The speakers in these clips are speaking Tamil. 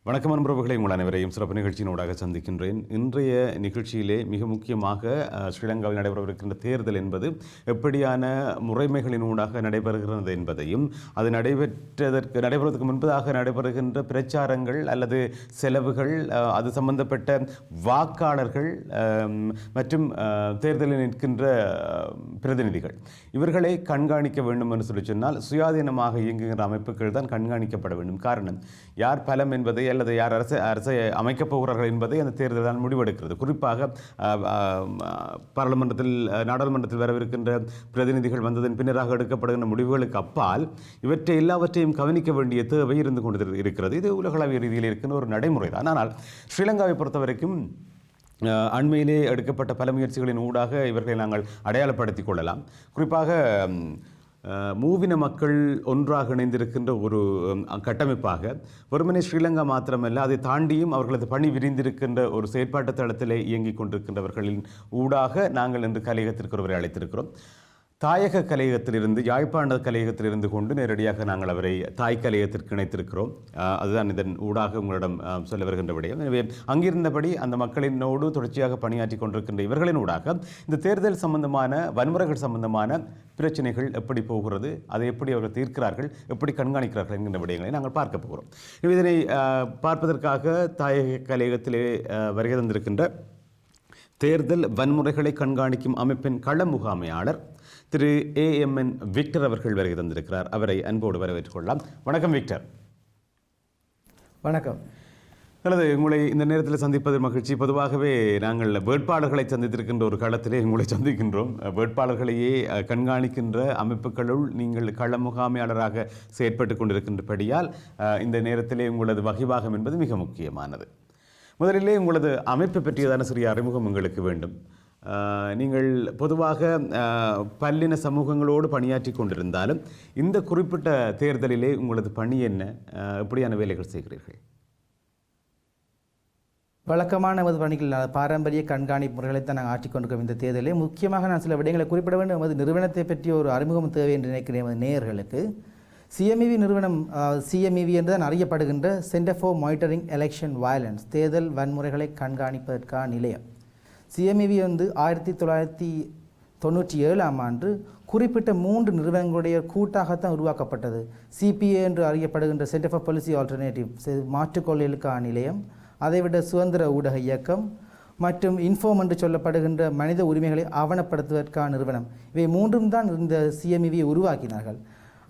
வணக்கம் அன்புறவுகளை உங்கள் அனைவரையும் சிறப்பு நிகழ்ச்சியினூடாக சந்திக்கின்றேன். இன்றைய நிகழ்ச்சியிலே மிக முக்கியமாக ஸ்ரீலங்காவில் நடைபெறவிருக்கின்ற தேர்தல் என்பது எப்படியான முறைமைகளினூடாக நடைபெறுகிறது என்பதையும் அது நடைபெறுவதற்கு முன்பதாக நடைபெறுகின்ற பிரச்சாரங்கள் அல்லது செலவுகள், அது சம்பந்தப்பட்ட வாக்காளர்கள் மற்றும் தேர்தலில் நிற்கின்ற பிரதிநிதிகள் இவர்களை கண்காணிக்க வேண்டும் என்று சொல்லி சொன்னால் சுயாதீனமாக இயங்குகின்ற அமைப்புகள் தான் கண்காணிக்கப்பட வேண்டும். காரணம், யார் பலம் என்பதை அல்லது யார் அரசை அமைக்கப் போகிறார்கள் என்பதை அந்த தேர்தல் தான் முடிவெடுக்கிறது. குறிப்பாக நாடாளுமன்றத்தில் வரவிருக்கின்ற பிரதிநிதிகள் வந்ததன் பின்னராக எடுக்கப்படுகின்ற முடிவுகளுக்கு அப்பால் இவற்றை எல்லாவற்றையும் கவனிக்க வேண்டிய தேவை இருந்து கொண்டு இருக்கிறது. இது உலகளவிய ரீதியில் இருக்கின்ற ஒரு நடைமுறை தான். ஆனால் ஸ்ரீலங்காவை பொறுத்த வரைக்கும் அண்மையிலே எடுக்கப்பட்ட பல முயற்சிகளின் ஊடாக இவர்களை நாங்கள் அடையாளப்படுத்திக் கொள்ளலாம். குறிப்பாக மூவின மக்கள் ஒன்றாக இணைந்திருக்கின்ற ஒரு கட்டமைப்பாக வெறுமனே ஸ்ரீலங்கா மாத்திரமல்ல, அதை தாண்டியும் அவர்களது பணி விரிந்திருக்கின்ற ஒரு செயற்பாட்டு தளத்திலே இயங்கிக் கொண்டிருக்கின்றவர்களின் ஊடாக நாங்கள் இன்று கலையகத்திற்கு ஒருவரை அழைத்திருக்கிறோம். தாயக கலையகத்திலிருந்து, யாழ்ப்பாண கலையகத்திலிருந்து கொண்டு நேரடியாக நாங்கள் அவரை தாய் கலையகத்திற்கு இணைத்திருக்கிறோம். அதுதான் இதன் ஊடாக உங்களிடம் சொல்ல வருகின்ற விடயம். எனவே அங்கிருந்தபடி அந்த மக்களினோடு தொடர்ச்சியாக பணியாற்றி கொண்டிருக்கின்ற இவர்களின் ஊடாக இந்த தேர்தல் சம்பந்தமான வன்முறைகள் சம்பந்தமான பிரச்சனைகள் எப்படி போகிறது, அதை எப்படி அவர்கள் தீர்க்கிறார்கள், எப்படி கண்காணிக்கிறார்கள் என்கின்ற விடயங்களை நாங்கள் பார்க்க போகிறோம். இதனை பார்ப்பதற்காக தாயக கலையகத்திலே வருகை தந்திருக்கின்ற தேர்தல் வன்முறைகளை கண்காணிக்கும் அமைப்பின் கள முகாமையாளர் திரு AMN விக்டர் அவர்கள் வருகை தந்திருக்கிறார். அவரை அன்போடு வரவேற்றுக் கொள்ளலாம். வணக்கம் விக்டர். வணக்கம். அல்லது உங்களை இந்த நேரத்தில் சந்திப்பது மகிழ்ச்சி. பொதுவாகவே நாங்கள் வேட்பாளர்களை சந்தித்திருக்கின்ற ஒரு களத்திலே உங்களை சந்திக்கின்றோம். வேட்பாளர்களையே கண்காணிக்கின்ற அமைப்புகளுள் நீங்கள் கள முகாமையாளராக செயற்பட்டு கொண்டிருக்கின்றபடியால் இந்த நேரத்திலே உங்களது வகிவாகம் என்பது மிக முக்கியமானது. முதலிலே உங்களது அமைப்பு பற்றியதான சிறிய அறிமுகம் எங்களுக்கு வேண்டும். நீங்கள் பொதுவாக பல்லின சமூகங்களோடு பணியாற்றி கொண்டிருந்தாலும் இந்த குறிப்பிட்ட தேர்தலிலே உங்களது பணி என்ன, எப்படியான வேலைகள் செய்கிறீர்கள்? வழக்கமான நமது பணிகள் பாரம்பரிய கண்காணிப்பு முறைகளை தான் நாங்கள் ஆற்றிக்கொண்டிருக்கோம். இந்த தேர்தலில் முக்கியமாக நான் சில விடயங்களை குறிப்பிட வேண்டும். நமது நிறுவனத்தை பற்றிய ஒரு அறிமுகம் தேவை என்று நினைக்கிறேன். நமது நேயர்களுக்கு CMEV நிறுவனம், CMEV என்று தான் அறியப்படுகின்ற Centre for Monitoring Election Violence, தேர்தல் வன்முறைகளை கண்காணிப்பதற்கான நிலையம். CMEV 1997ஆம் ஆண்டு குறிப்பிட்ட 3 நிறுவனங்களுடைய கூட்டாகத்தான் உருவாக்கப்பட்டது. CPA என்று அறியப்படுகின்ற சென்டர் ஃபார் பாலிசி ஆல்டர்னேட்டிவ், மாற்றுக்கொள்கைகளுக்கான நிலையம், அதைவிட சுதந்திர ஊடக இயக்கம் மற்றும் இன்ஃபார்ம் என்று சொல்லப்படுகின்ற மனித உரிமைகளை ஆவணப்படுத்துவதற்கான நிறுவனம். இவை 3ம் தான் இந்த CMEV உருவாக்கினார்கள்.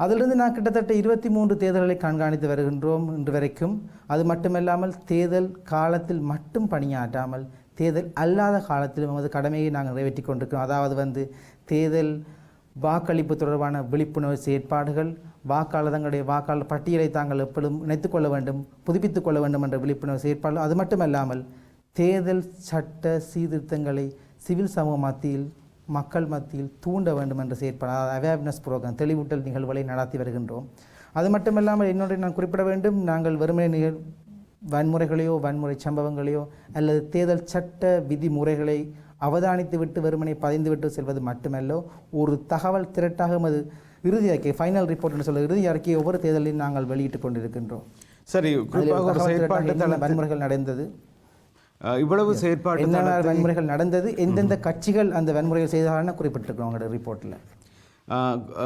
அதிலிருந்து நான் கிட்டத்தட்ட 23 தேர்தல்களை கண்காணித்து வருகின்றோம் இன்று வரைக்கும். அது மட்டுமல்லாமல் தேர்தல் காலத்தில் மட்டும் பணியாற்றாமல் தேர்தல் அல்லாத காலத்திலும் நமது கடமையை நாங்கள் நிறைவேற்றி கொண்டிருக்கிறோம். அதாவது தேர்தல் வாக்களிப்பு தொடர்பான விழிப்புணர்வு செயற்பாடுகள், தங்களுடைய வாக்காளர் பட்டியலை தாங்கள் எப்பொழுதும் இணைத்துக்கொள்ள வேண்டும், புதுப்பித்துக் கொள்ள வேண்டும் என்ற விழிப்புணர்வு செயற்பாடுகள். அது மட்டுமல்லாமல் தேர்தல் சட்ட சீர்திருத்தங்களை சிவில் சமூக மத்தியில், மக்கள் மத்தியில் தூண்ட வேண்டும் என்ற செயற்பாடு, அவேர்னஸ் ப்ரோக்ராம், தெளிவூட்டல் நிகழ்வுகளை நடத்தி வருகின்றோம். அது மட்டுமல்லாமல் இன்னொன்று நான் குறிப்பிட வேண்டும். நாங்கள் வெறுமனே வன்முறைகளையோ வன்முறை சம்பவங்களையோ அல்லது தேர்தல் சட்ட விதிமுறைகளை அவதானித்து விட்டு வெறுமனை பதிந்து விட்டு செல்வது மட்டுமல்ல, ஒரு தகவல் திரட்டாக அது இறுதி அறிக்கை, ஃபைனல் ரிப்போர்ட் என்று சொல்ல இறுதி அறிக்கையை ஒவ்வொரு தேர்தலையும் நாங்கள் வெளியிட்டுக் கொண்டிருக்கின்றோம். சரி, வன்முறைகள் நடந்தது, இவ்வளவு செயற்பாடு, என்னென்ன வன்முறைகள் நடந்தது, எந்தெந்த கட்சிகள் அந்த வன்முறைகள் செய்தாலும் குறிப்பிட்டிருக்கிறோம் உங்களோட ரிப்போர்ட்டில்.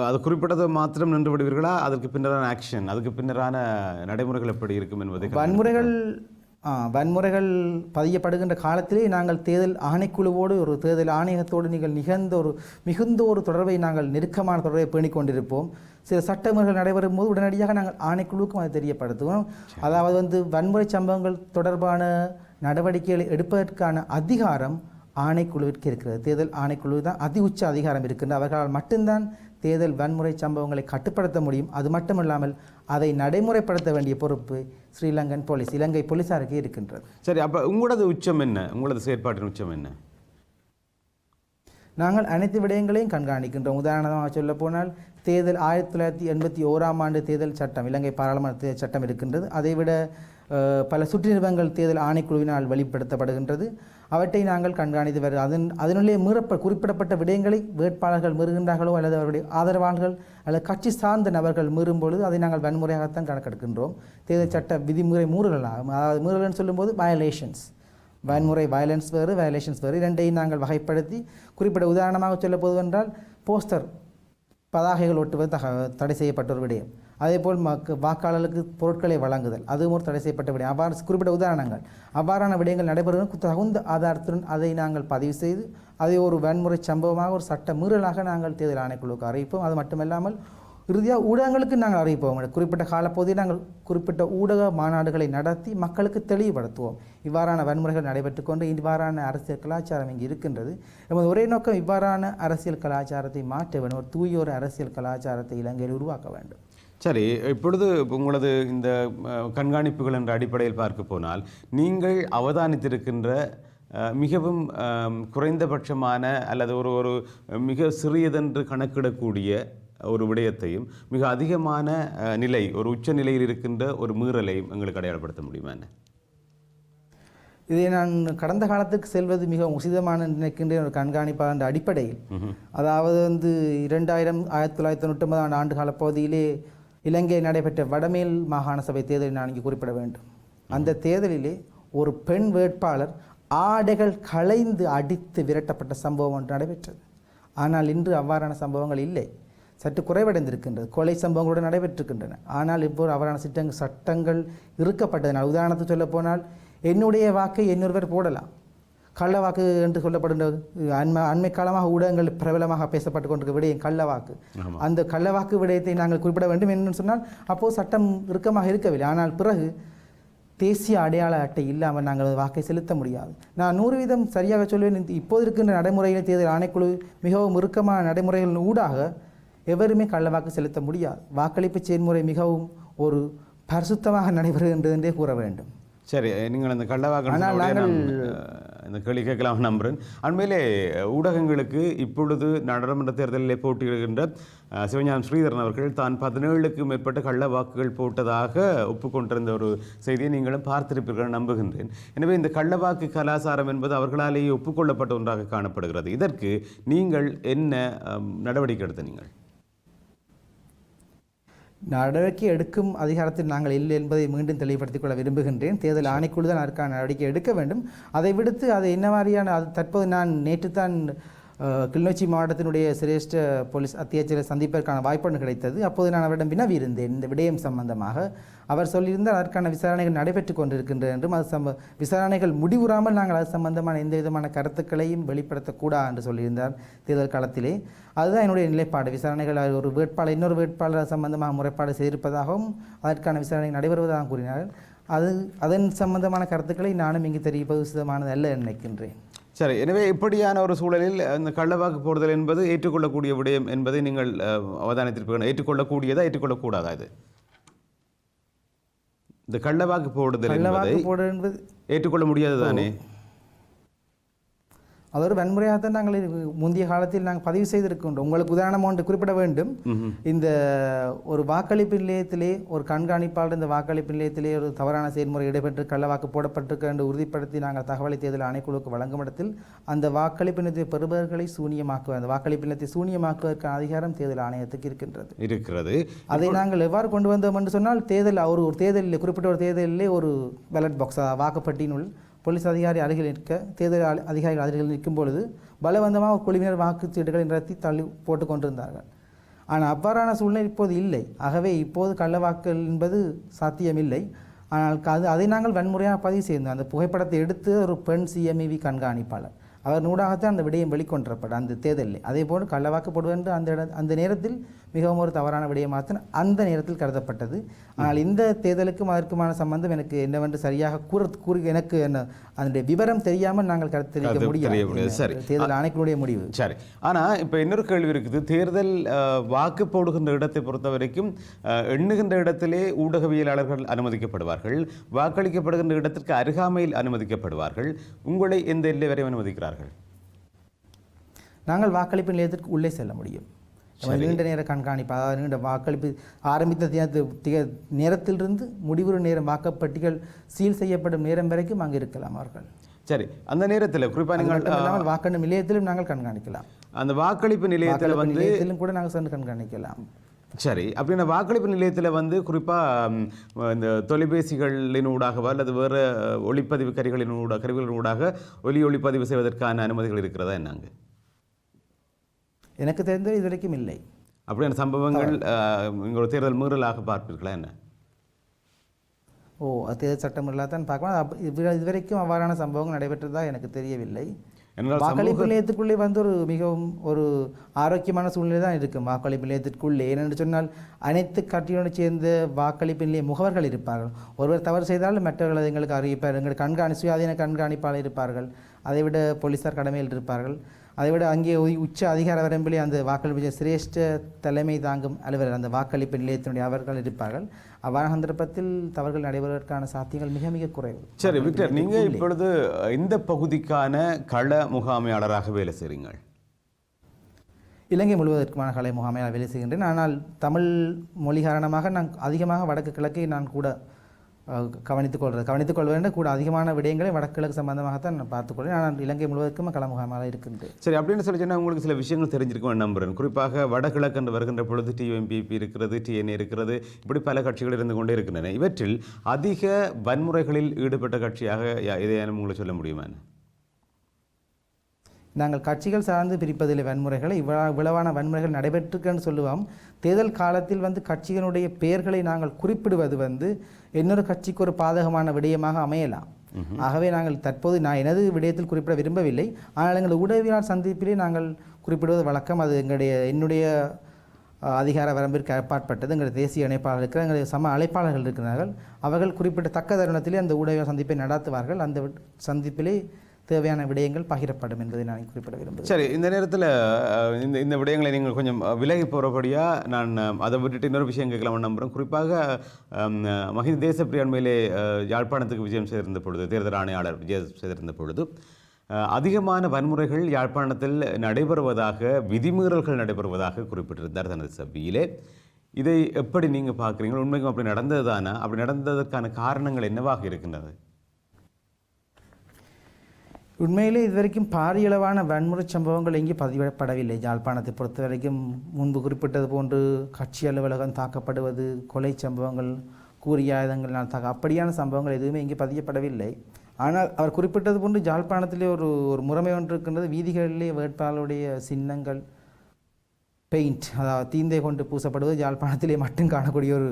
அது குறிப்பிட்டது மாத்திரம் நின்று விடுவீர்களா? அதற்கு பின்னரான ஆக்ஷன், அதுக்கு பின்னரான நடைமுறைகள் எப்படி இருக்கும் என்பதை. வன்முறைகள் பதியப்படுகின்ற காலத்திலே நாங்கள் தேர்தல் ஆணைக்குழுவோடு, ஒரு தேர்தல் ஆணையத்தோடு நீங்கள் மிகுந்த ஒரு தொடர்பை, நாங்கள் நெருக்கமான தொடர்பை பேணிக்கொண்டிருப்போம். சில சட்டமுறைகள் நடைபெறும் போது உடனடியாக நாங்கள் ஆணைக்குழுவுக்கும் அதை தெரியப்படுத்துவோம். அதாவது வன்முறை சம்பவங்கள் தொடர்பான நடவடிக்கைகளை எடுப்பதற்கான அதிகாரம் ஆணைக்குழுவிற்கு இருக்கிறது. தேர்தல் ஆணைக்குழு தான் அதி உச்ச அதிகாரம் இருக்கின்ற, அவர்களால் மட்டும்தான் தேர்தல் வன்முறை சம்பவங்களை கட்டுப்படுத்த முடியும். அது மட்டுமல்லாமல் அதை நடைமுறைப்படுத்த வேண்டிய பொறுப்பு ஸ்ரீலங்கன் போலீஸ், இலங்கை போலீசாருக்கு இருக்கின்றது. சரி, அப்போ உங்களது உச்சம் என்ன? உங்களது செயற்பாட்டின் உச்சம் என்ன? நாங்கள் அனைத்து விடயங்களையும் கண்காணிக்கின்றோம். உதாரணமாக சொல்ல போனால் தேர்தல் 1981ஆம் ஆண்டு தேர்தல் சட்டம், இலங்கை பாராளுமன்ற தேர்தல் சட்டம் இருக்கின்றது. அதைவிட பல சுற்று நிறுவனங்கள் தேர்தல் ஆணைக்குழுவினால் வெளிப்படுத்தப்படுகின்றது. அவற்றை நாங்கள் கண்காணித்து அதனுள்ளே குறிப்பிடப்பட்ட விடயங்களை வேட்பாளர்கள் மீறுகின்றார்களோ அல்லது அவருடைய ஆதரவாளர்கள் அல்லது கட்சி சார்ந்த நபர்கள் மீறும் பொழுது அதை நாங்கள் வன்முறையாகத்தான் கணக்கெடுக்கின்றோம். தேர்தல் சட்ட விதிமுறை மீறலாகும். அதாவது மீறல்னு சொல்லும்போது வயலேஷன்ஸ், வன்முறை வயலன்ஸ் வேறு, வயலேஷன்ஸ் வேறு, இரண்டையும் நாங்கள் வகைப்படுத்தி குறிப்பிட்ட உதாரணமாக சொல்ல போதுவென்றால் போஸ்டர் பதாகைகள் ஒட்டுவது தடை செய்யப்பட்ட ஒரு விடயம். அதேபோல் வாக்காளர்களுக்கு பொருட்களை வழங்குதல், அதுவும் ஒரு தடை செய்யப்பட்ட விடயம். அவ்வாறு குறிப்பிட்ட உதாரணங்கள், அவ்வாறான விடயங்கள் நடைபெறுவது தகுந்த ஆதாரத்துடன் அதை நாங்கள் பதிவு செய்து அதை ஒரு வன்முறை சம்பவமாக ஒரு சட்ட மீறலாக நாங்கள் தேர்தல் ஆணைக்குழுவுக்கு அறிவிப்போம். அது மட்டுமல்லாமல் இறுதியாக ஊடகங்களுக்கு நாங்கள் அறிவிப்போம். குறிப்பிட்ட காலப்பகுதியில் நாங்கள் குறிப்பிட்ட ஊடக மாநாடுகளை நடத்தி மக்களுக்கு தெளிவுபடுத்துவோம். இவ்வாறான வன்முறைகள் நடைபெற்று கொண்டு இவ்வாறான அரசியல் கலாச்சாரம் இங்கு இருக்கின்றது. நமது ஒரே நோக்கம் இவ்வாறான அரசியல் கலாச்சாரத்தை மாற்ற வேண்டும், ஒரு தூய ஒரு அரசியல் கலாச்சாரத்தை இலங்கையில் உருவாக்க வேண்டும். சரி, இப்பொழுது உங்களது இந்த கண்காணிப்புகள் என்ற அடிப்படையில் பார்க்க போனால் நீங்கள் அவதானித்திருக்கின்ற மிகவும் குறைந்தபட்சமான அல்லது ஒரு மிக சிறியதென்று கணக்கிடக்கூடிய ஒரு விடயத்தையும் மிக அதிகமான நிலை, ஒரு உச்ச நிலையில் இருக்கின்ற ஒரு மீறலையும் எங்களுக்கு அடையாளப்படுத்த முடியுமா? என்ன இதை நான் கடந்த காலத்துக்கு செல்வது மிக உசிதமான நினைக்கின்ற ஒரு கண்காணிப்பாளர் அடிப்படையில், அதாவது 1999 ஆண்டு கால பகுதியிலே இலங்கை நடைபெற்ற வடமேல் மாகாண சபை தேர்தலை நான் இங்கே குறிப்பிட வேண்டும். அந்த தேர்தலிலே ஒரு பெண் வேட்பாளர் ஆடைகள் களைந்து அடித்து விரட்டப்பட்ட சம்பவம் ஒன்று நடைபெற்றது. ஆனால் இன்று அவ்வாறான சம்பவங்கள் இல்லை, சற்று குறைவடைந்திருக்கின்றது. கொலை சம்பவங்களோடு நடைபெற்றிருக்கின்றன. ஆனால் இப்போது அவ்வாறான சட்டங்கள் இருக்கப்பட்டதனால், உதாரணத்துக்கு சொல்ல போனால் என்னுடைய வாக்கை இன்னொருவர் போடலாம், கள்ள வாக்கு என்று சொல்லப்படுகின்ற அண்மை காலமாக ஊடகங்கள் பிரபலமாக பேசப்பட்டு கொண்டிருக்க விடயம் கள்ள வாக்கு. அந்த கள்ள வாக்கு விடயத்தை நாங்கள் குறிப்பிட வேண்டும் என்று சொன்னால் அப்போது சட்டம் இறுக்கமாக இருக்கவில்லை. ஆனால் பிறகு தேசிய அடையாள அட்டை இல்லாமல் நாங்கள் வாக்கை செலுத்த முடியாது. நான் 100% சரியாக சொல்வேன். இப்போது இருக்கின்ற நடைமுறையில் தேர்தல் ஆணைக்குழு மிகவும் இறுக்கமான நடைமுறைகளின் ஊடாக எவருமே கள்ளவாக்கு செலுத்த முடியாது. வாக்களிப்பு செயல்முறை மிகவும் ஒரு பரிசுத்தமாக நடைபெறுகின்றது என்றே கூற வேண்டும். சரி, நீங்கள் அந்த கள்ளவாக்கு இந்த கேள்வி கேட்கலாம் நம்புகிறேன். அண்மையிலே ஊடகங்களுக்கு இப்பொழுது நாடாளுமன்ற தேர்தலில் போட்டியிடுகின்ற சிவஞானம் ஸ்ரீதரன் அவர்கள் தான் 17க்கும் மேற்பட்ட கள்ள வாக்குகள் போட்டதாக ஒப்புக்கொண்டிருந்த ஒரு செய்தியை நீங்களும் பார்த்திருப்பீர்கள் நம்புகின்றேன். எனவே இந்த கள்ளவாக்கு கலாச்சாரம் என்பது அவர்களாலேயே ஒப்புக்கொள்ளப்பட்ட ஒன்றாக காணப்படுகிறது. இதற்கு நீங்கள் என்ன நடவடிக்கை எடுத்த? நீங்கள் நடவடிக்கை எடுக்கும் அதிகாரத்தில் நாங்கள் இல்லை என்பதை மீண்டும் தெளிவுபடுத்திக் கொள்ள விரும்புகின்றேன். தேர்தல் ஆணைக்குழு தான் அதற்கான நடவடிக்கை எடுக்க வேண்டும். அதை விடுத்து அது என்ன மாதிரியான தற்போது நான் நேற்றுத்தான் கிளிநொச்சி மாவட்டத்தினுடைய சிரேஷ்ட போலீஸ் அத்தியட்சரை சந்திப்பதற்கான வாய்ப்பு கிடைத்தது. அப்போது நான் அவரிடம் வினவி இருந்தேன் இந்த விடயம் சம்பந்தமாக. அவர் சொல்லியிருந்தால் அதற்கான விசாரணைகள் நடைபெற்று கொண்டிருக்கின்றன என்றும், அது விசாரணைகள் முடிவுறாமல் நாங்கள் அது சம்பந்தமான எந்த விதமான கருத்துக்களையும் வெளிப்படுத்தக்கூடாது என்று சொல்லியிருந்தார் தேர்தல் காலத்திலே. அதுதான் என்னுடைய நிலைப்பாடு. விசாரணைகள் ஒரு வேட்பாளர் இன்னொரு வேட்பாளர் சம்பந்தமாக முறைப்பாடு செய்திருப்பதாகவும் அதற்கான விசாரணை நடைபெறுவதாக கூறினார்கள். அதன் சம்பந்தமான கருத்துக்களை நானும் இங்கு தெரிவிப்பது உசிதமானது அல்ல நினைக்கின்றேன். சரி, எனவே இப்படியான ஒரு சூழலில் அந்த கள்ளவாக்கு போடுதல் என்பது ஏற்றுக்கொள்ளக்கூடிய விடயம் என்பதை நீங்கள் அவதானித்திருப்பீர்கள். ஏற்றுக்கொள்ளக்கூடியதா ஏற்றுக்கொள்ளக்கூடாதா? இது இந்த கள்ளவாக்கு போடுதல் என்பது ஏற்றுக்கொள்ள முடியாது தானே? அது ஒரு வன்முறையாகத்தான் நாங்கள் முந்தைய காலத்தில் நாங்கள் பதிவு செய்திருக்கின்றோம். உங்களுக்கு உதாரணம் ஒன்று குறிப்பிட வேண்டும். இந்த ஒரு வாக்களிப்பு நிலையத்திலே ஒரு கண்காணிப்பாளர் இந்த வாக்களிப்பு நிலையத்திலே ஒரு தவறான செயல்முறை இடம்பெற்று கள்ளவாக்கு போடப்பட்டிருக்க என்று உறுதிப்படுத்தி நாங்கள் தகவலை தேர்தல் ஆணைக்குழுவுக்கு வழங்கும் இடத்தில் அந்த வாக்களிப்பு நிலையத்தை பெறுபவர்களை சூனியமாக்குவது, அந்த வாக்களிப்பு நிலையத்தை சூனியமாக்குவதற்கான அதிகாரம் தேர்தல் ஆணையத்துக்கு இருக்கிறது. அதை நாங்கள் எவ்வாறு கொண்டு வந்தோம் என்று சொன்னால், தேர்தல் ஒரு தேர்தலில் குறிப்பிட்ட ஒரு தேர்தலிலே ஒரு பேலட் பாக்ஸ் வாக்குப்பட்டியினுள் போலீஸ் அதிகாரி அருகில் நிற்க தேர்தல் அதிகாரிகள் அருகில் நிற்கும் பொழுது பலவந்தமாக ஒரு குழுவினர் வாக்குச்சீட்டுகளை நிறுத்தி தள்ளி போட்டு கொண்டிருந்தார்கள். ஆனால் அவ்வாறான சூழ்நிலை இப்போது இல்லை. ஆகவே இப்போது கள்ளவாக்கள் என்பது சாத்தியமில்லை. ஆனால் அதை நாங்கள் வன்முறையாக பதிவு செய்தோம். அந்த புகைப்படத்தை எடுத்து ஒரு பெண் CMEV கண்காணிப்பாளர் அவர் நூடாகத்தான் அந்த விடயம் வெளிக்கொண்டப்படும் அந்த தேர்தலில். அதே போல் கள்ளவாக்கு போடுவது அந்த நேரத்தில் மிகவும் ஒரு தவறான விடயமாகத்தான் அந்த நேரத்தில் கருதப்பட்டது. ஆனால் இந்த தேர்தலுக்கும் அதற்குமான சம்பந்தம் எனக்கு என்னவென்று சரியாக கூறி எனக்கு அதனுடைய விவரம் தெரியாமல் நாங்கள் கருத்து தெரிவிக்க முடியாது. சரி, தேர்தல் ஆணைக்குழுடைய முடிவு. சரி, ஆனால் இப்போ இன்னொரு கேள்வி இருக்குது. தேர்தல் வாக்கு போடுகின்ற இடத்தை பொறுத்த வரைக்கும் எண்ணுகின்ற இடத்திலே ஊடகவியலாளர்கள் அனுமதிக்கப்படுவார்கள், வாக்களிக்கப்படுகின்ற இடத்திற்கு அருகாமையில் அனுமதிக்கப்படுவார்கள். உங்களை எந்த எல்லை வரை அனுமதிக்கிறார்கள்? நாங்கள் வாக்களிப்பு நிலையத்திற்கு உள்ளே செல்ல முடியும். நீண்ட நேர கண்காணிப்பு, அதாவது நீண்ட வாக்களிப்பு ஆரம்பித்த நேரத்திலிருந்து முடிவுறு நேரம் வாக்குப்பட்டிகள் சீல் செய்யப்படும் நேரம் வரைக்கும் அங்கே இருக்கலாம் அவர்கள். சரி, அந்த நேரத்தில் குறிப்பாக நீங்கள் வாக்கெண்ணும் நிலையத்திலும் நாங்கள் கண்காணிக்கலாம். அந்த வாக்களிப்பு நிலையத்திலும் கூட நாங்கள் சென்று கண்காணிக்கலாம். சரி, அப்படின்னா வாக்களிப்பு நிலையத்தில் குறிப்பாக இந்த தொலைபேசிகளின் ஊடாகவோ அல்லது வேறு ஒளிப்பதிவு கருவிகளின் ஊடாக ஒளிப்பதிவு செய்வதற்கான அனுமதிகள் இருக்கிறதா என்னங்க? எனக்கு தெரிந்தது இதுவரைக்கும் இல்லை. அப்படியான சம்பவங்கள் உங்களோட தேர்தல் மீறலாக பார்ப்பீர்களா என்ன? தேர்தல் சட்டமுறையாக தான் பார்க்கலாம். இதுவரைக்கும் அவ்வாறான சம்பவங்கள் நடைபெற்றதா எனக்கு தெரியவில்லை. வாக்களிப்பு நிலையத்துக்குள்ளே மிகவும் ஒரு ஆரோக்கியமான சூழ்நிலை தான் இருக்கும் வாக்களிப்பு நிலையத்திற்குள்ளே. ஏனென்று சொன்னால் அனைத்து கட்சியோடு சேர்ந்த வாக்களிப்பு நிலைய முகவர்கள் இருப்பார்கள். ஒருவர் தவறு செய்தால் மற்றவர்கள் எங்களுக்கு அறிவிப்பார். எங்களுக்கு சுயாதீன கண்காணிப்பாளர் இருப்பார்கள். அதைவிட போலீஸார் கடமையில் இருப்பார்கள். அதைவிட அங்கே உச்ச அதிகார வரம்பிலே அந்த வாக்களிப்பு சிரேஷ்ட தலைமை தாங்கும் அலுவலர் அந்த வாக்களிப்பு நிலையத்தினுடைய அவர்கள் இருப்பார்கள். அவ்வாறு சந்தர்ப்பத்தில் தவறுகள் நடைபெறுவதற்கான சாத்தியங்கள் மிக மிக குறைவு. சரி விக்டர், நீங்கள் இப்பொழுது இந்த பகுதிக்கான கள முகாமையாளராக வேலை செய்கிறீர்கள். இலங்கை முழுவதற்குமான கள முகாமையாளர் வேலை செய்கின்றேன். ஆனால் தமிழ் மொழி காரணமாக நான் அதிகமாக வடக்கு கிழக்கை நான் கூட கவனித்துக் கொள்வது கூட அதிகமான விடயங்களை வடகிழக்கு சம்பந்தமாகத்தான் நான் பார்த்துக்கொள்வேன். ஆனால் இலங்கை முழுவதற்கும் களமுகமாக இருக்கின்றேன். சரி, அப்படின்னு சொல்லி சொன்னால் உங்களுக்கு சில விஷயங்கள் தெரிஞ்சிருக்கும் நம்புகிறேன். குறிப்பாக வடகிழக்கு என்று வருகின்ற பொழுது டிஎம்பிபி இருக்கிறது, டிஎன்ஏ இருக்கிறது, இப்படி பல கட்சிகள் இருந்து கொண்டே இருக்கின்றன. இவற்றில் அதிக வன்முறைகளில் ஈடுபட்ட கட்சியாக எதையானும் உங்களை சொல்ல முடியுமா? நாங்கள் கட்சிகள் சார்ந்து பிரிப்பதில் வன்முறைகளை இவ்வளவான வன்முறைகள் நடைபெற்றிருக்குன்னு சொல்லுவோம். தேர்தல் காலத்தில் கட்சிகளுடைய பெயர்களை நாங்கள் குறிப்பிடுவது இன்னொரு கட்சிக்கு ஒரு பாதகமான விடயமாக அமையலாம். ஆகவே நாங்கள் தற்போது நான் எனது விடயத்தில் குறிப்பிட விரும்பவில்லை. ஆனால் எங்கள் ஊடகவியலாளர் சந்திப்பிலே நாங்கள் குறிப்பிடுவது வழக்கம். அது என்னுடைய அதிகார வரம்பிற்கு அப்பாற்பட்டது. எங்களுடைய தேசிய இணைப்பாளர் இருக்கிற எங்களுடைய சம அழைப்பாளர்கள் இருக்கிறார்கள். அவர்கள் குறிப்பிட்ட தக்க தருணத்திலே அந்த ஊடக சந்திப்பை நடத்துவார்கள். அந்த சந்திப்பிலே தேவையான விடயங்கள் பகிரப்படும் என்பதை நான் குறிப்பிட விரும்புகிறேன். சரி, இந்த நேரத்தில் இந்த விடயங்களை நீங்கள் கொஞ்சம் விலகி போகிறபடியாக நான் அதை விட்டுட்டு இன்னொரு விஷயம் கேட்கலாம்னு நம்புகிறேன். குறிப்பாக மஹிந்த தேசப்பிரிய அண்மையிலே யாழ்ப்பாணத்துக்கு விஜயம் செய்திருந்த பொழுது, தேர்தல் ஆணையாளர் விஜயம் செய்திருந்த பொழுது அதிகமான வன்முறைகள் யாழ்ப்பாணத்தில் நடைபெறுவதாக, விதிமீறல்கள் நடைபெறுவதாக குறிப்பிட்டிருந்தார் தனது சபையிலே. இதை எப்படி நீங்கள் பார்க்குறீங்க? உண்மைக்கும் அப்படி நடந்தது தானே? அப்படி நடந்ததற்கான காரணங்கள் என்னவாக இருக்கின்றது? உண்மையிலே இதுவரைக்கும் பாரியளவான வன்முறை சம்பவங்கள் எங்கே பதிவிடப்படவில்லை. யாழ்ப்பாணத்தை பொறுத்த வரைக்கும் முன்பு குறிப்பிட்டது போன்று கட்சி அலுவலகம் தாக்கப்படுவது, கொலை சம்பவங்கள், கூறிய ஆயுதங்களால் அப்படியான சம்பவங்கள் எதுவுமே இங்கே பதியப்படவில்லை. ஆனால் அவர் குறிப்பிட்டது போன்று யாழ்ப்பாணத்திலே ஒரு முறைமை ஒன்று இருக்கின்றது. வீதிகளிலே வேட்பாளருடைய சின்னங்கள் பெயிண்ட், அதாவது தீந்தை கொண்டு பூசப்படுவது யாழ்ப்பாணத்திலே மட்டும் காணக்கூடிய